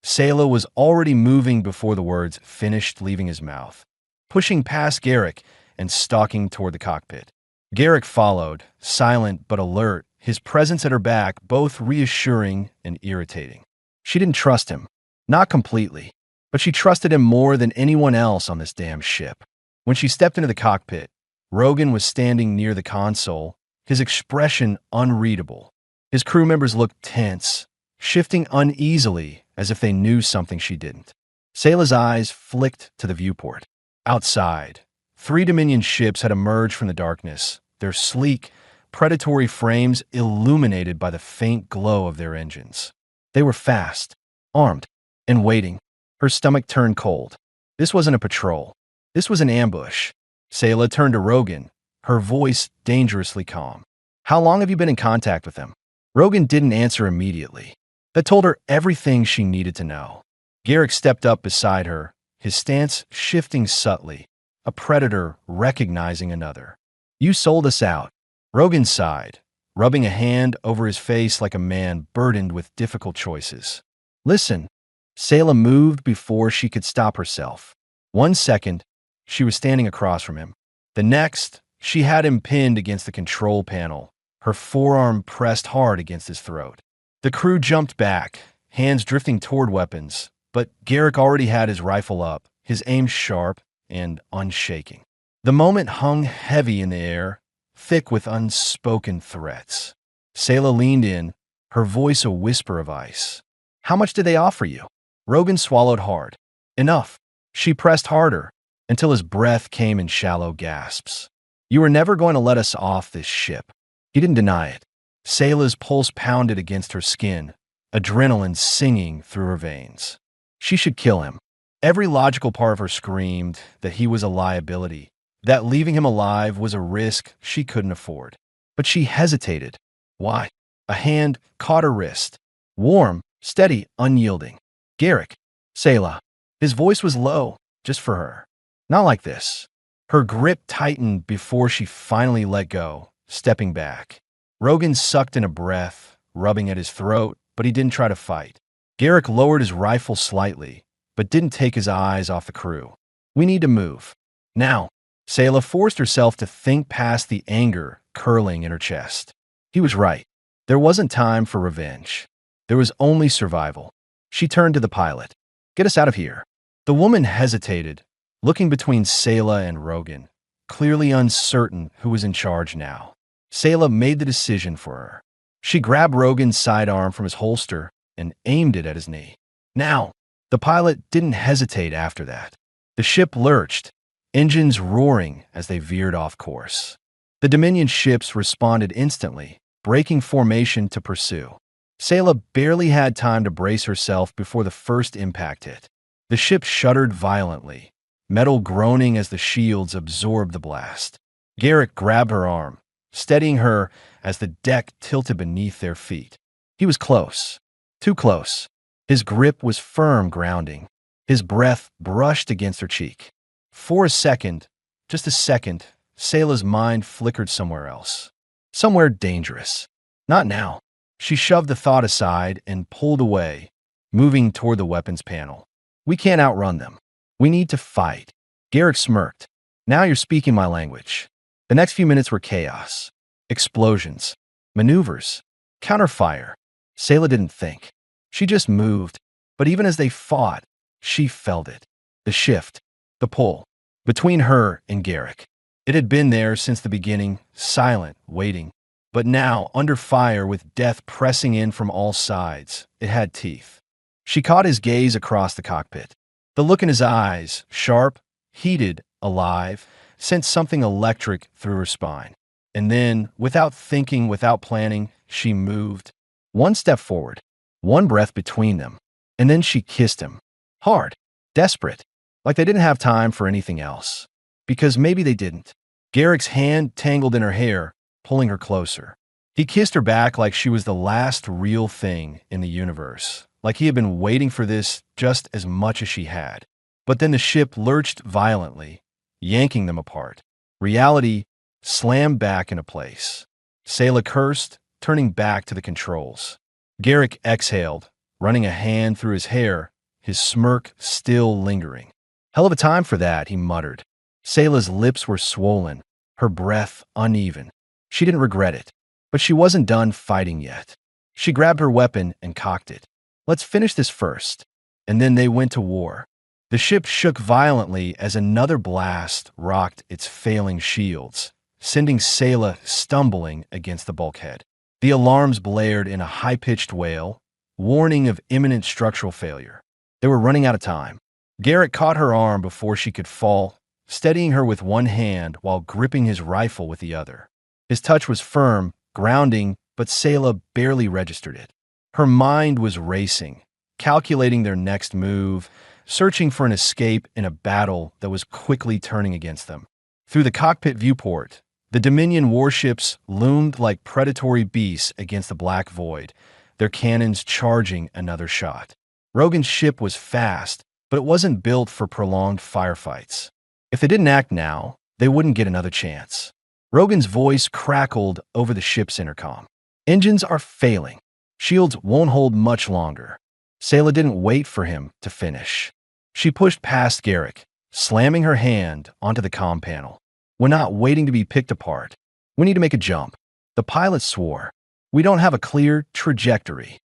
Sayla was already moving before the words finished leaving his mouth, pushing past Garrick and stalking toward the cockpit. Garrick followed, silent but alert, his presence at her back both reassuring and irritating. She didn't trust him. Not completely, but she trusted him more than anyone else on this damn ship. When she stepped into the cockpit, Rogan was standing near the console, his expression unreadable. His crew members looked tense, shifting uneasily as if they knew something she didn't. Sayla's eyes flicked to the viewport. Outside, 3 Dominion ships had emerged from the darkness, their sleek, predatory frames illuminated by the faint glow of their engines. They were fast, armed, and waiting. Her stomach turned cold. This wasn't a patrol. This was an ambush. Sayla turned to Rogan, her voice dangerously calm. "How long have you been in contact with them?" Rogan didn't answer immediately. That told her everything she needed to know. Garrick stepped up beside her, his stance shifting subtly, a predator recognizing another. "You sold us out." Rogan sighed, rubbing a hand over his face like a man burdened with difficult choices. "Listen." Sayla moved before she could stop herself. 1 second, she was standing across from him. The next, she had him pinned against the control panel, her forearm pressed hard against his throat. The crew jumped back, hands drifting toward weapons, but Garrick already had his rifle up, his aim sharp and unshaking. The moment hung heavy in the air, thick with unspoken threats. Sayla leaned in, her voice a whisper of ice. "How much did they offer you?" Rogan swallowed hard. "Enough." She pressed harder, until his breath came in shallow gasps. "You were never going to let us off this ship." He didn't deny it. Sayla's pulse pounded against her skin, adrenaline singing through her veins. She should kill him. Every logical part of her screamed that he was a liability, that leaving him alive was a risk she couldn't afford. But she hesitated. Why? A hand caught her wrist. Warm, steady, unyielding. "Garrick." "Sayla." His voice was low, just for her. "Not like this." Her grip tightened before she finally let go, stepping back. Rogan sucked in a breath, rubbing at his throat, but he didn't try to fight. Garrick lowered his rifle slightly, but didn't take his eyes off the crew. "We need to move. Now." Sayla forced herself to think past the anger curling in her chest. He was right. There wasn't time for revenge. There was only survival. She turned to the pilot. "Get us out of here." The woman hesitated, looking between Sayla and Rogan, clearly uncertain who was in charge now. Sayla made the decision for her. She grabbed Rogan's sidearm from his holster and aimed it at his knee. "Now." The pilot didn't hesitate after that. The ship lurched, engines roaring as they veered off course. The Dominion ships responded instantly, breaking formation to pursue. Sayla barely had time to brace herself before the first impact hit. The ship shuddered violently, metal groaning as the shields absorbed the blast. Garrick grabbed her arm, steadying her as the deck tilted beneath their feet. He was close. Too close. His grip was firm, grounding. His breath brushed against her cheek. For a second, just a second, Sayla's mind flickered somewhere else. Somewhere dangerous. Not now. She shoved the thought aside and pulled away, moving toward the weapons panel. We can't outrun them. We need to fight. Garrick smirked. Now you're speaking my language. The next few minutes were chaos. Explosions. Maneuvers. Counterfire. Sayla didn't think. She just moved. But even as they fought, she felt it. The shift. The pull. Between her and Garrick. It had been there since the beginning, silent, waiting. But now, under fire with death pressing in from all sides, it had teeth. She caught his gaze across the cockpit. The look in his eyes, sharp, heated, alive, sent something electric through her spine. And then, without thinking, without planning, she moved. One step forward, one breath between them. And then she kissed him. Hard, desperate, like they didn't have time for anything else. Because maybe they didn't. Garrick's hand tangled in her hair, pulling her closer. He kissed her back like she was the last real thing in the universe, like he had been waiting for this just as much as she had. But then the ship lurched violently, yanking them apart. Reality slammed back into place. Sayla cursed, turning back to the controls. Garrick exhaled, running a hand through his hair, his smirk still lingering. Hell of a time for that, he muttered. Sayla's lips were swollen, her breath uneven. She didn't regret it, but she wasn't done fighting yet. She grabbed her weapon and cocked it. Let's finish this first. And then they went to war. The ship shook violently as another blast rocked its failing shields, sending Sayla stumbling against the bulkhead. The alarms blared in a high-pitched wail, warning of imminent structural failure. They were running out of time. Garrick caught her arm before she could fall, steadying her with one hand while gripping his rifle with the other. His touch was firm, grounding, but Sayla barely registered it. Her mind was racing, calculating their next move, searching for an escape in a battle that was quickly turning against them. Through the cockpit viewport, the Dominion warships loomed like predatory beasts against the black void, their cannons charging another shot. Rogan's ship was fast, but it wasn't built for prolonged firefights. If they didn't act now, they wouldn't get another chance. Rogan's voice crackled over the ship's intercom. Engines are failing. Shields won't hold much longer. Sayla didn't wait for him to finish. She pushed past Garrick, slamming her hand onto the comm panel. We're not waiting to be picked apart. We need to make a jump. The pilot swore. We don't have a clear trajectory.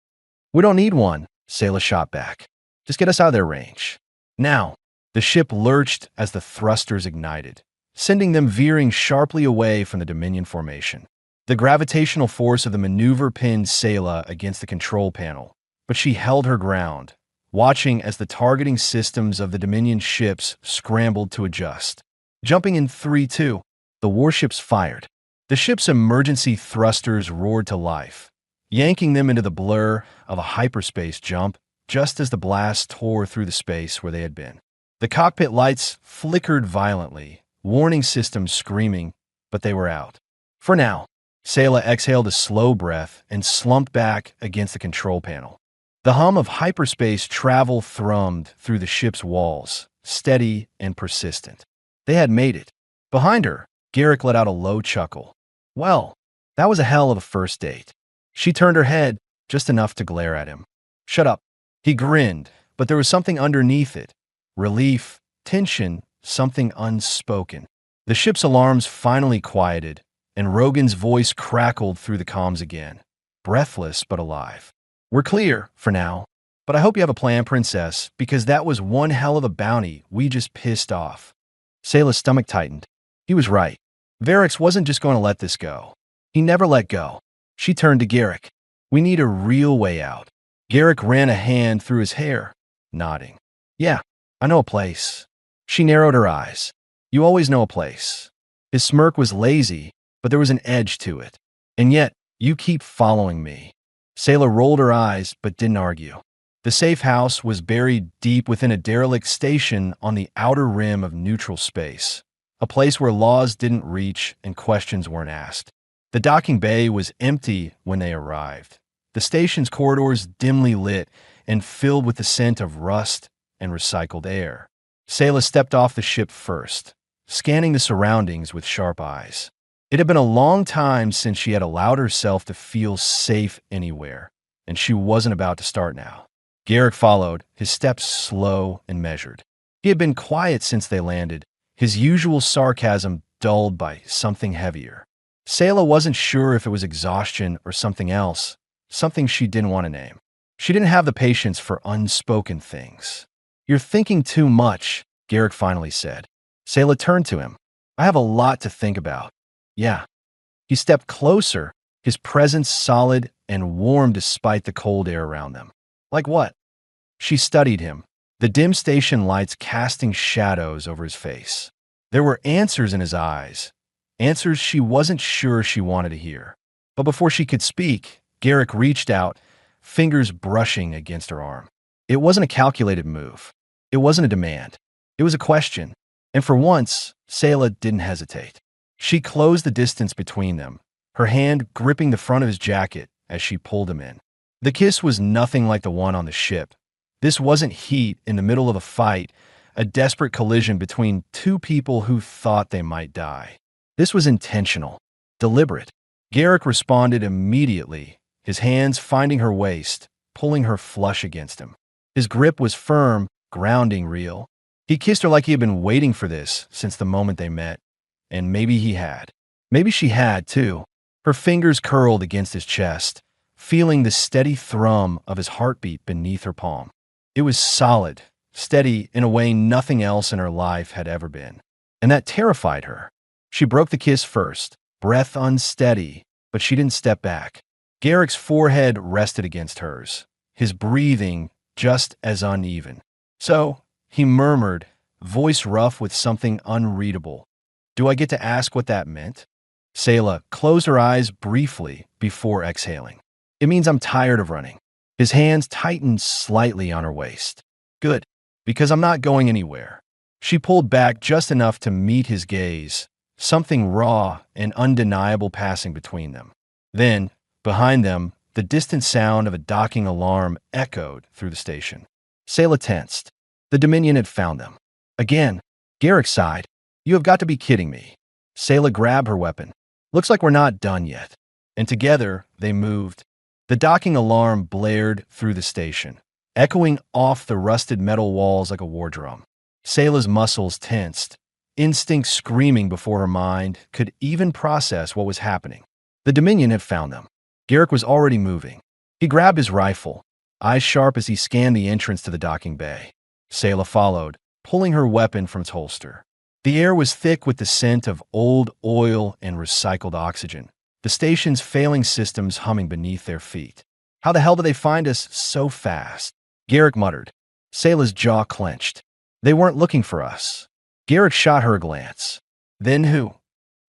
We don't need one, Sayla shot back. Just get us out of their range. Now, the ship lurched as the thrusters ignited, sending them veering sharply away from the Dominion formation. The gravitational force of the maneuver pinned Sayla against the control panel, but she held her ground, watching as the targeting systems of the Dominion ships scrambled to adjust. Jumping in 3-2, the warships fired. The ship's emergency thrusters roared to life, yanking them into the blur of a hyperspace jump just as the blast tore through the space where they had been. The cockpit lights flickered violently, warning systems screaming, but they were out. For now, Sayla exhaled a slow breath and slumped back against the control panel. The hum of hyperspace travel thrummed through the ship's walls, steady and persistent. They had made it. Behind her, Garrick let out a low chuckle. Well, that was a hell of a first date. She turned her head, just enough to glare at him. Shut up. He grinned, but there was something underneath it. Relief, tension, something unspoken. The ship's alarms finally quieted, and Rogan's voice crackled through the comms again, breathless but alive. We're clear, for now, but I hope you have a plan, Princess, because that was one hell of a bounty we just pissed off. Sayla's stomach tightened. He was right. Varix wasn't just going to let this go. He never let go. She turned to Garrick. We need a real way out. Garrick ran a hand through his hair, nodding. Yeah, I know a place. She narrowed her eyes. You always know a place. His smirk was lazy, but there was an edge to it. And yet, you keep following me. Sayla rolled her eyes, but didn't argue. The safe house was buried deep within a derelict station on the outer rim of neutral space, a place where laws didn't reach and questions weren't asked. The docking bay was empty when they arrived. The station's corridors dimly lit and filled with the scent of rust and recycled air. Sayla stepped off the ship first, scanning the surroundings with sharp eyes. It had been a long time since she had allowed herself to feel safe anywhere, and she wasn't about to start now. Garrick followed, his steps slow and measured. He had been quiet since they landed, his usual sarcasm dulled by something heavier. Sayla wasn't sure if it was exhaustion or something else, something she didn't want to name. She didn't have the patience for unspoken things. "You're thinking too much," Garrick finally said. Sayla turned to him. "I have a lot to think about." "Yeah." He stepped closer, his presence solid and warm despite the cold air around them. "Like what?" She studied him, the dim station lights casting shadows over his face. There were answers in his eyes, answers she wasn't sure she wanted to hear. But before she could speak, Garrick reached out, fingers brushing against her arm. It wasn't a calculated move. It wasn't a demand. It was a question. And for once, Sayla didn't hesitate. She closed the distance between them, her hand gripping the front of his jacket as she pulled him in. The kiss was nothing like the one on the ship. This wasn't heat in the middle of a fight, a desperate collision between two people who thought they might die. This was intentional, deliberate. Garrick responded immediately, his hands finding her waist, pulling her flush against him. His grip was firm, grounding real. He kissed her like he had been waiting for this since the moment they met. And maybe he had. Maybe she had, too. Her fingers curled against his chest, feeling the steady thrum of his heartbeat beneath her palm. It was solid, steady in a way nothing else in her life had ever been. And that terrified her. She broke the kiss first, breath unsteady, but she didn't step back. Garrick's forehead rested against hers, his breathing just as uneven. "So," he murmured, voice rough with something unreadable, "do I get to ask what that meant?" Sayla closed her eyes briefly before exhaling. "It means I'm tired of running." His hands tightened slightly on her waist. "Good, because I'm not going anywhere." She pulled back just enough to meet his gaze, something raw and undeniable passing between them. Then, behind them, the distant sound of a docking alarm echoed through the station. Sayla tensed. The Dominion had found them. Again, Garrick sighed. "You have got to be kidding me." Sayla grabbed her weapon. "Looks like we're not done yet." And together, they moved. The docking alarm blared through the station, echoing off the rusted metal walls like a war drum. Sayla's muscles tensed, instinct screaming before her mind could even process what was happening. The Dominion had found them. Garrick was already moving. He grabbed his rifle, eyes sharp as he scanned the entrance to the docking bay. Sayla followed, pulling her weapon from its holster. The air was thick with the scent of old oil and recycled oxygen, the station's failing systems humming beneath their feet. "How the hell did they find us so fast?" Garrick muttered. Sayla's jaw clenched. "They weren't looking for us." Garrick shot her a glance. "Then who?"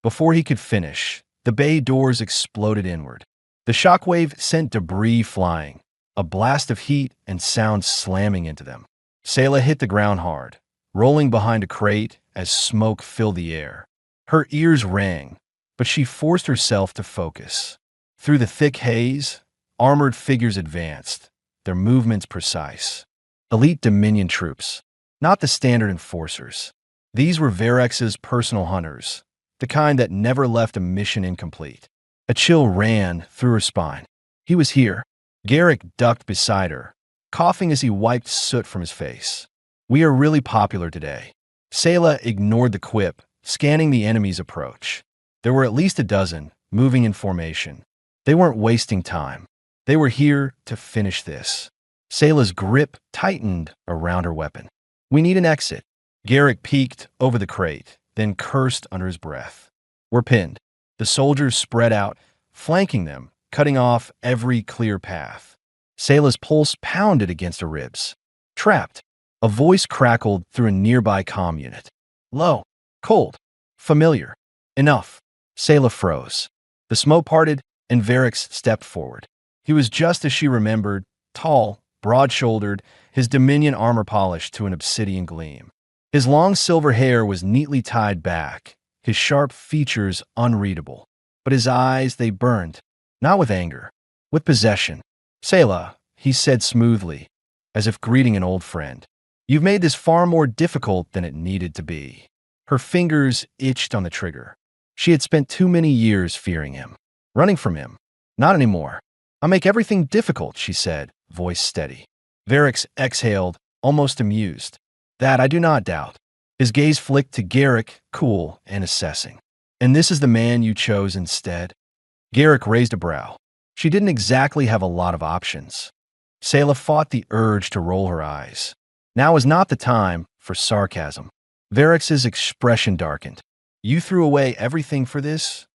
Before he could finish, the bay doors exploded inward. The shockwave sent debris flying, a blast of heat and sound slamming into them. Sayla hit the ground hard, rolling behind a crate as smoke filled the air. Her ears rang, but she forced herself to focus. Through the thick haze, armored figures advanced, their movements precise. Elite Dominion troops, not the standard enforcers. These were Varex's personal hunters, the kind that never left a mission incomplete. A chill ran through her spine. He was here. Garrick ducked beside her, coughing as he wiped soot from his face. "We are really popular today." Sayla ignored the quip, scanning the enemy's approach. There were at least a dozen, moving in formation. They weren't wasting time. They were here to finish this. Sayla's grip tightened around her weapon. "We need an exit." Garrick peeked over the crate, then cursed under his breath. "We're pinned." The soldiers spread out, flanking them, cutting off every clear path. Sayla's pulse pounded against her ribs. "Trapped." A voice crackled through a nearby comm unit. Low, cold, familiar. "Enough." Sayla froze. The smoke parted, and Varex stepped forward. He was just as she remembered, tall, broad-shouldered, his Dominion armor polished to an obsidian gleam. His long silver hair was neatly tied back, his sharp features unreadable. But his eyes, they burned, not with anger, with possession. "Sayla," he said smoothly, as if greeting an old friend, "you've made this far more difficult than it needed to be." Her fingers itched on the trigger. She had spent too many years fearing him, running from him. Not anymore. I'll make everything difficult, she said, voice steady. Varix exhaled, almost amused. That I do not doubt. His gaze flicked to Garrick, cool and assessing. And this is the man you chose instead? Garrick raised a brow. She didn't exactly have a lot of options. Sayla fought the urge to roll her eyes. Now is not the time for sarcasm. Varix's expression darkened. You threw away everything for this?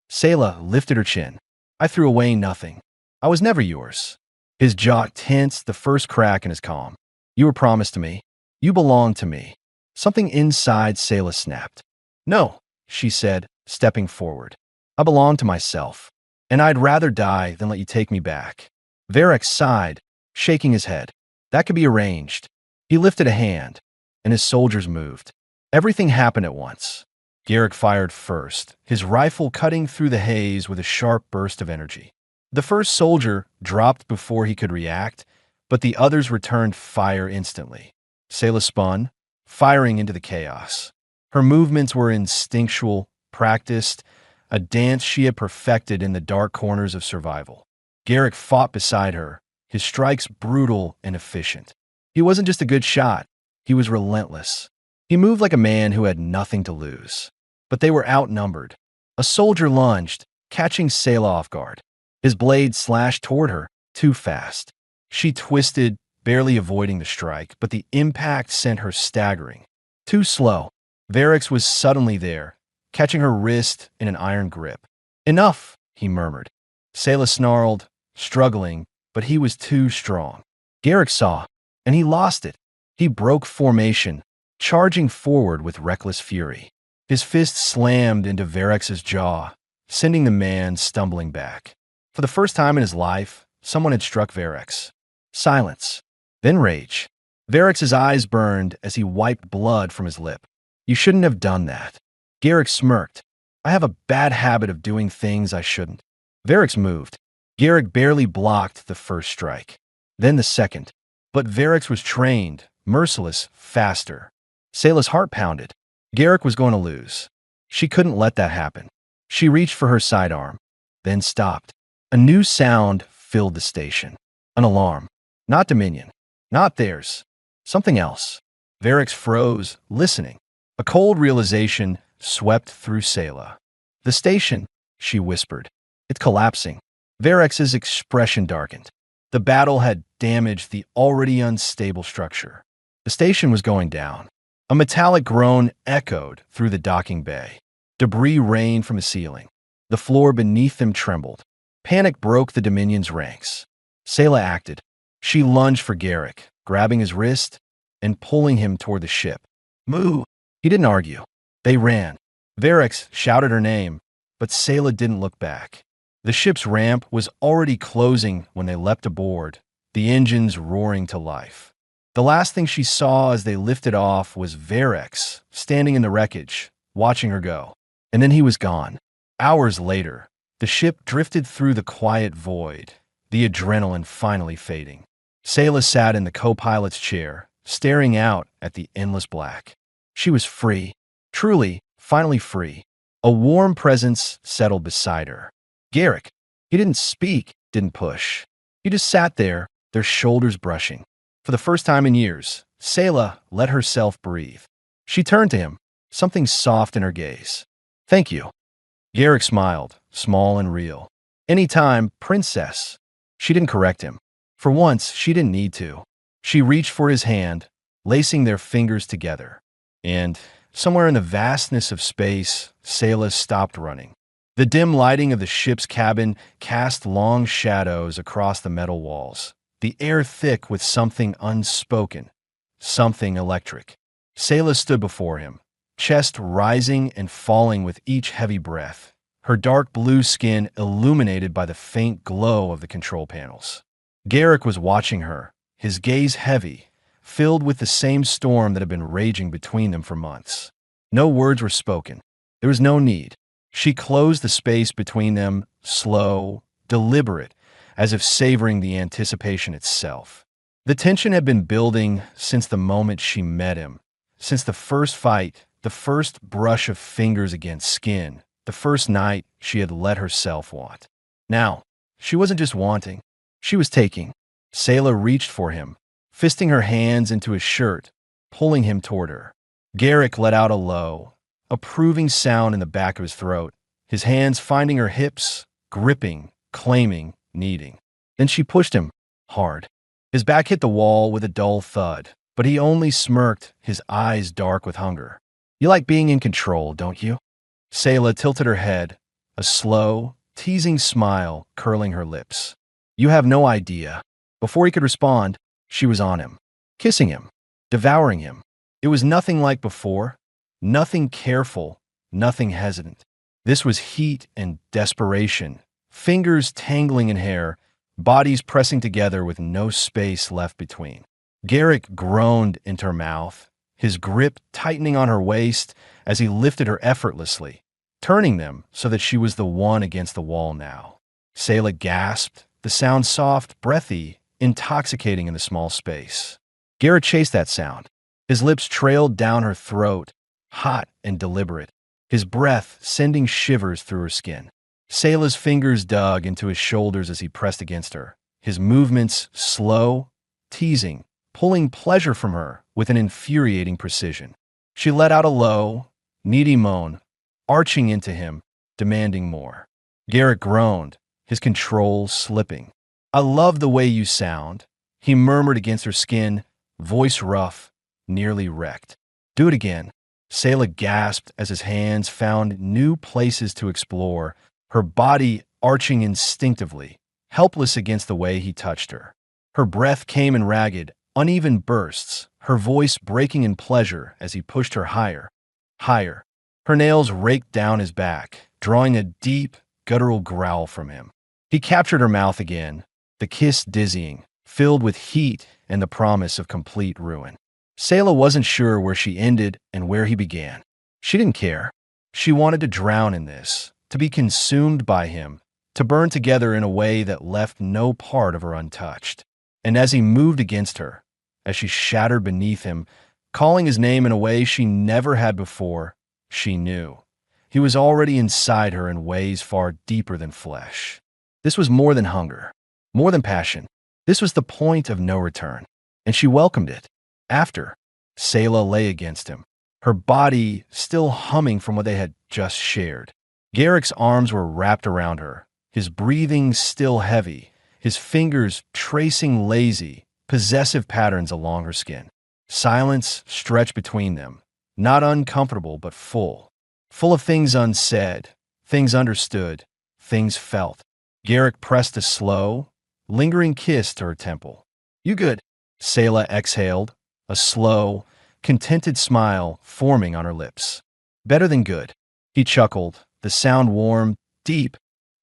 Sayla lifted her chin. I threw away nothing. I was never yours. His jaw tensed, the first crack in his calm. You were promised to me. You belonged to me. Something inside Sayla snapped. No, she said, stepping forward. I belong to myself, and I'd rather die than let you take me back. Varix sighed, shaking his head. That could be arranged. He lifted a hand, and his soldiers moved. Everything happened at once. Garrick fired first, his rifle cutting through the haze with a sharp burst of energy. The first soldier dropped before he could react, but the others returned fire instantly. Sayla spun, firing into the chaos. Her movements were instinctual, practiced, a dance she had perfected in the dark corners of survival. Garrick fought beside her, his strikes brutal and efficient. He wasn't just a good shot, he was relentless. He moved like a man who had nothing to lose. But they were outnumbered. A soldier lunged, catching Sayla off guard. His blade slashed toward her, too fast. She twisted, barely avoiding the strike, but the impact sent her staggering. Too slow. Varix was suddenly there, catching her wrist in an iron grip. Enough, he murmured. Sayla snarled, struggling, but he was too strong. Garrick saw, and he lost it. He broke formation, charging forward with reckless fury. His fist slammed into Varix's jaw, sending the man stumbling back. For the first time in his life, someone had struck Varix. Silence, then rage. Varix's eyes burned as he wiped blood from his lip. You shouldn't have done that. Garrick smirked. I have a bad habit of doing things I shouldn't. Varix moved. Garrick barely blocked the first strike, then the second. But Varix was trained, merciless, faster. Sayla's heart pounded. Garrick was going to lose. She couldn't let that happen. She reached for her sidearm, then stopped. A new sound filled the station. An alarm. Not Dominion. Not theirs. Something else. Varix froze, listening. A cold realization swept through Sayla. The station, she whispered. It's collapsing. Varix's expression darkened. The battle had damaged the already unstable structure. The station was going down. A metallic groan echoed through the docking bay. Debris rained from the ceiling. The floor beneath them trembled. Panic broke the Dominion's ranks. Sayla acted. She lunged for Garrick, grabbing his wrist and pulling him toward the ship. Moo! He didn't argue. They ran. Varix shouted her name, but Sayla didn't look back. The ship's ramp was already closing when they leapt aboard, the engines roaring to life. The last thing she saw as they lifted off was Varix standing in the wreckage, watching her go. And then he was gone. Hours later, the ship drifted through the quiet void, the adrenaline finally fading. Sayla sat in the co-pilot's chair, staring out at the endless black. She was free, truly, finally free. A warm presence settled beside her. Garrick. He didn't speak, didn't push. He just sat there, their shoulders brushing. For the first time in years, Sayla let herself breathe. She turned to him, something soft in her gaze. Thank you. Garrick smiled, small and real. Anytime, princess. She didn't correct him. For once, she didn't need to. She reached for his hand, lacing their fingers together. And somewhere in the vastness of space, Sayla stopped running. The dim lighting of the ship's cabin cast long shadows across the metal walls, the air thick with something unspoken, something electric. Sayla stood before him, chest rising and falling with each heavy breath, her dark blue skin illuminated by the faint glow of the control panels. Garrick was watching her, his gaze heavy, filled with the same storm that had been raging between them for months. No words were spoken. There was no need. She closed the space between them, slow, deliberate, as if savoring the anticipation itself. The tension had been building since the moment she met him, since the first fight the first brush of fingers against skin, the first night she had let herself want. Now, she wasn't just wanting, she was taking. Sayla reached for him, fisting her hands into his shirt, pulling him toward her. Garrick let out a low, approving sound in the back of his throat, his hands finding her hips, gripping, claiming, needing. Then she pushed him hard. His back hit the wall with a dull thud, but he only smirked, his eyes dark with hunger. You like being in control, don't you? Sayla tilted her head, a slow, teasing smile curling her lips. You have no idea. Before he could respond, she was on him, kissing him, devouring him. It was nothing like before, nothing careful, nothing hesitant. This was heat and desperation, fingers tangling in hair, bodies pressing together with no space left between. Garrick groaned into her mouth, his grip tightening on her waist as he lifted her effortlessly, turning them so that she was the one against the wall now. Sayla gasped, the sound soft, breathy, intoxicating in the small space. Garrick chased that sound. His lips trailed down her throat, hot and deliberate, his breath sending shivers through her skin. Sayla's fingers dug into his shoulders as he pressed against her, his movements slow, teasing, pulling pleasure from her with an infuriating precision. She let out a low, needy moan, arching into him, demanding more. Garrick groaned, his control slipping. I love the way you sound, he murmured against her skin, voice rough, nearly wrecked. Do it again. Sayla gasped as his hands found new places to explore, her body arching instinctively, helpless against the way he touched her. Her breath came in ragged, uneven bursts, her voice breaking in pleasure as he pushed her higher, higher. Her nails raked down his back, drawing a deep, guttural growl from him. He captured her mouth again, the kiss dizzying, filled with heat and the promise of complete ruin. Sayla wasn't sure where she ended and where he began. She didn't care. She wanted to drown in this, to be consumed by him, to burn together in a way that left no part of her untouched. And as he moved against her, as she shattered beneath him, calling his name in a way she never had before, she knew. He was already inside her in ways far deeper than flesh. This was more than hunger, more than passion. This was the point of no return, and she welcomed it. After, Sayla lay against him, her body still humming from what they had just shared. Garrick's arms were wrapped around her, his breathing still heavy, his fingers tracing lazy, possessive patterns along her skin. Silence stretched between them, not uncomfortable but full of things unsaid, things understood, things felt. Garrick pressed a slow, lingering kiss to her temple. You good? Sayla exhaled, a slow, contented smile forming on her lips. Better than good. He chuckled, the sound warm, deep,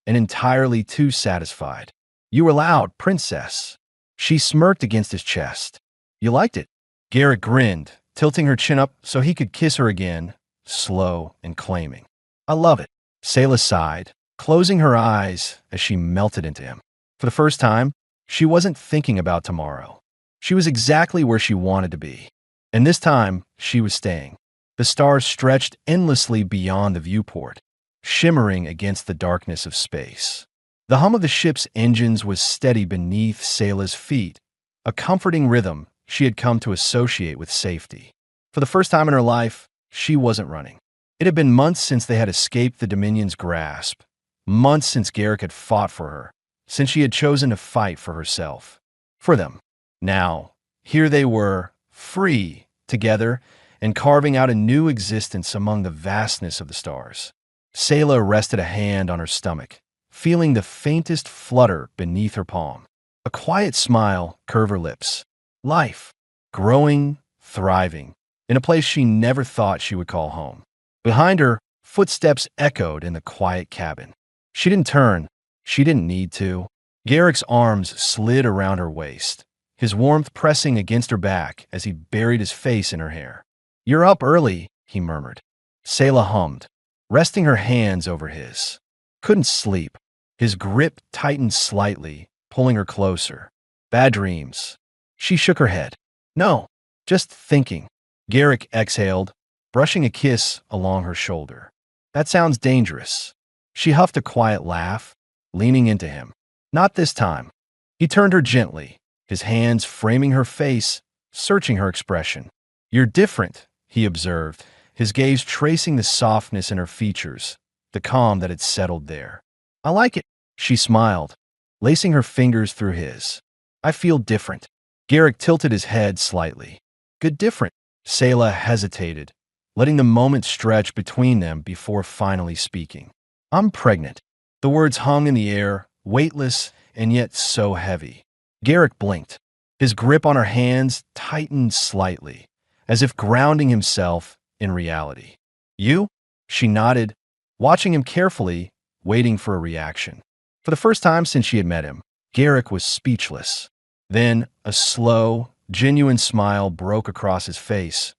and entirely too satisfied. You were loud, princess. She smirked against his chest. You liked it. Garrick grinned, tilting her chin up so he could kiss her again, slow and claiming. I love it. Sayla sighed, closing her eyes as she melted into him. For the first time, she wasn't thinking about tomorrow. She was exactly where she wanted to be. And this time, she was staying. The stars stretched endlessly beyond the viewport, shimmering against the darkness of space. The hum of the ship's engines was steady beneath Sayla's feet, a comforting rhythm she had come to associate with safety. For the first time in her life, she wasn't running. It had been months since they had escaped the Dominion's grasp, months since Garrick had fought for her, since she had chosen to fight for herself. For them. Now, here they were, free, together, and carving out a new existence among the vastness of the stars. Sayla rested a hand on her stomach, feeling the faintest flutter beneath her palm. A quiet smile curved her lips. Life, growing, thriving, in a place she never thought she would call home. Behind her, footsteps echoed in the quiet cabin. She didn't turn. She didn't need to. Garrick's arms slid around her waist, his warmth pressing against her back as he buried his face in her hair. You're up early, he murmured. Sayla hummed, resting her hands over his. Couldn't sleep. His grip tightened slightly, pulling her closer. Bad dreams. She shook her head. No, just thinking. Garrick exhaled, brushing a kiss along her shoulder. That sounds dangerous. She huffed a quiet laugh, leaning into him. Not this time. He turned her gently, his hands framing her face, searching her expression. You're different, he observed, his gaze tracing the softness in her features, the calm that had settled there. I like it, she smiled, lacing her fingers through his. I feel different. Garrick tilted his head slightly. Good different. Selah hesitated, letting the moment stretch between them before finally speaking. I'm pregnant. The words hung in the air, weightless and yet so heavy. Garrick blinked. His grip on her hands tightened slightly, as if grounding himself in reality. You? She nodded, watching him carefully, waiting for a reaction. For the first time since she had met him, Garrick was speechless. Then a slow, genuine smile broke across his face,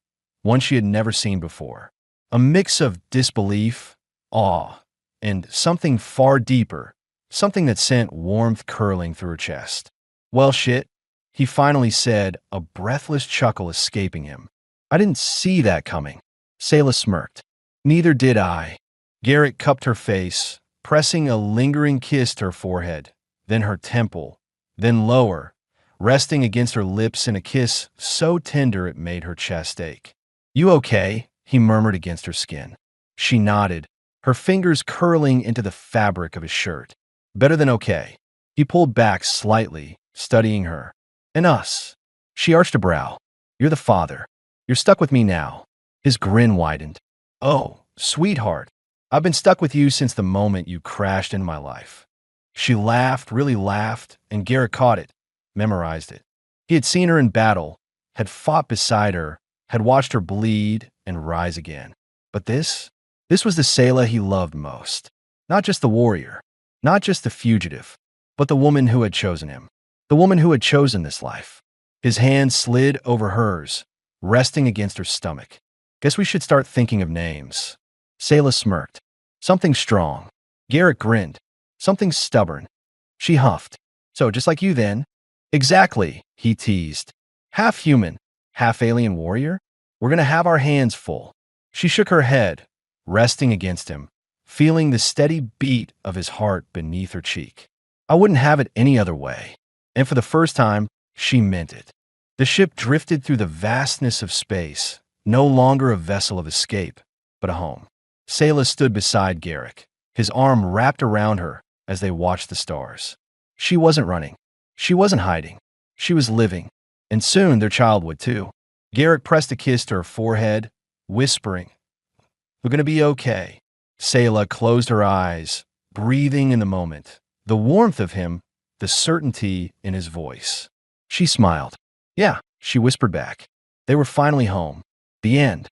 one she had never seen before. A mix of disbelief, awe, and something far deeper, something that sent warmth curling through her chest. Well, shit, he finally said, a breathless chuckle escaping him. I didn't see that coming. Selah smirked. Neither did I. Garrick cupped her face, pressing a lingering kiss to her forehead, then her temple, then lower, resting against her lips in a kiss so tender it made her chest ache. You okay? He murmured against her skin. She nodded, her fingers curling into the fabric of his shirt. Better than okay. He pulled back slightly, studying her. And us. She arched a brow. You're the father. You're stuck with me now. His grin widened. Oh, sweetheart. I've been stuck with you since the moment you crashed into my life. She laughed, really laughed, and Garrick caught it, memorized it. He had seen her in battle, had fought beside her, had watched her bleed and rise again. But this was the Selah he loved most. Not just the warrior, not just the fugitive, but the woman who had chosen him. The woman who had chosen this life. His hand slid over hers, resting against her stomach. Guess we should start thinking of names. Selah smirked. Something strong. Garrick grinned. Something stubborn. She huffed. So just like you then? Exactly, he teased. Half human, half alien warrior? We're gonna have our hands full. She shook her head, resting against him, feeling the steady beat of his heart beneath her cheek. I wouldn't have it any other way. And for the first time, she meant it. The ship drifted through the vastness of space, no longer a vessel of escape, but a home. Selah stood beside Garrick, his arm wrapped around her as they watched the stars. She wasn't running. She wasn't hiding. She was living. And soon their child would too. Garrick pressed a kiss to her forehead, whispering, We're gonna be okay. Selah closed her eyes, breathing in the moment, the warmth of him, the certainty in his voice. She smiled. Yeah, she whispered back. They were finally home. The end.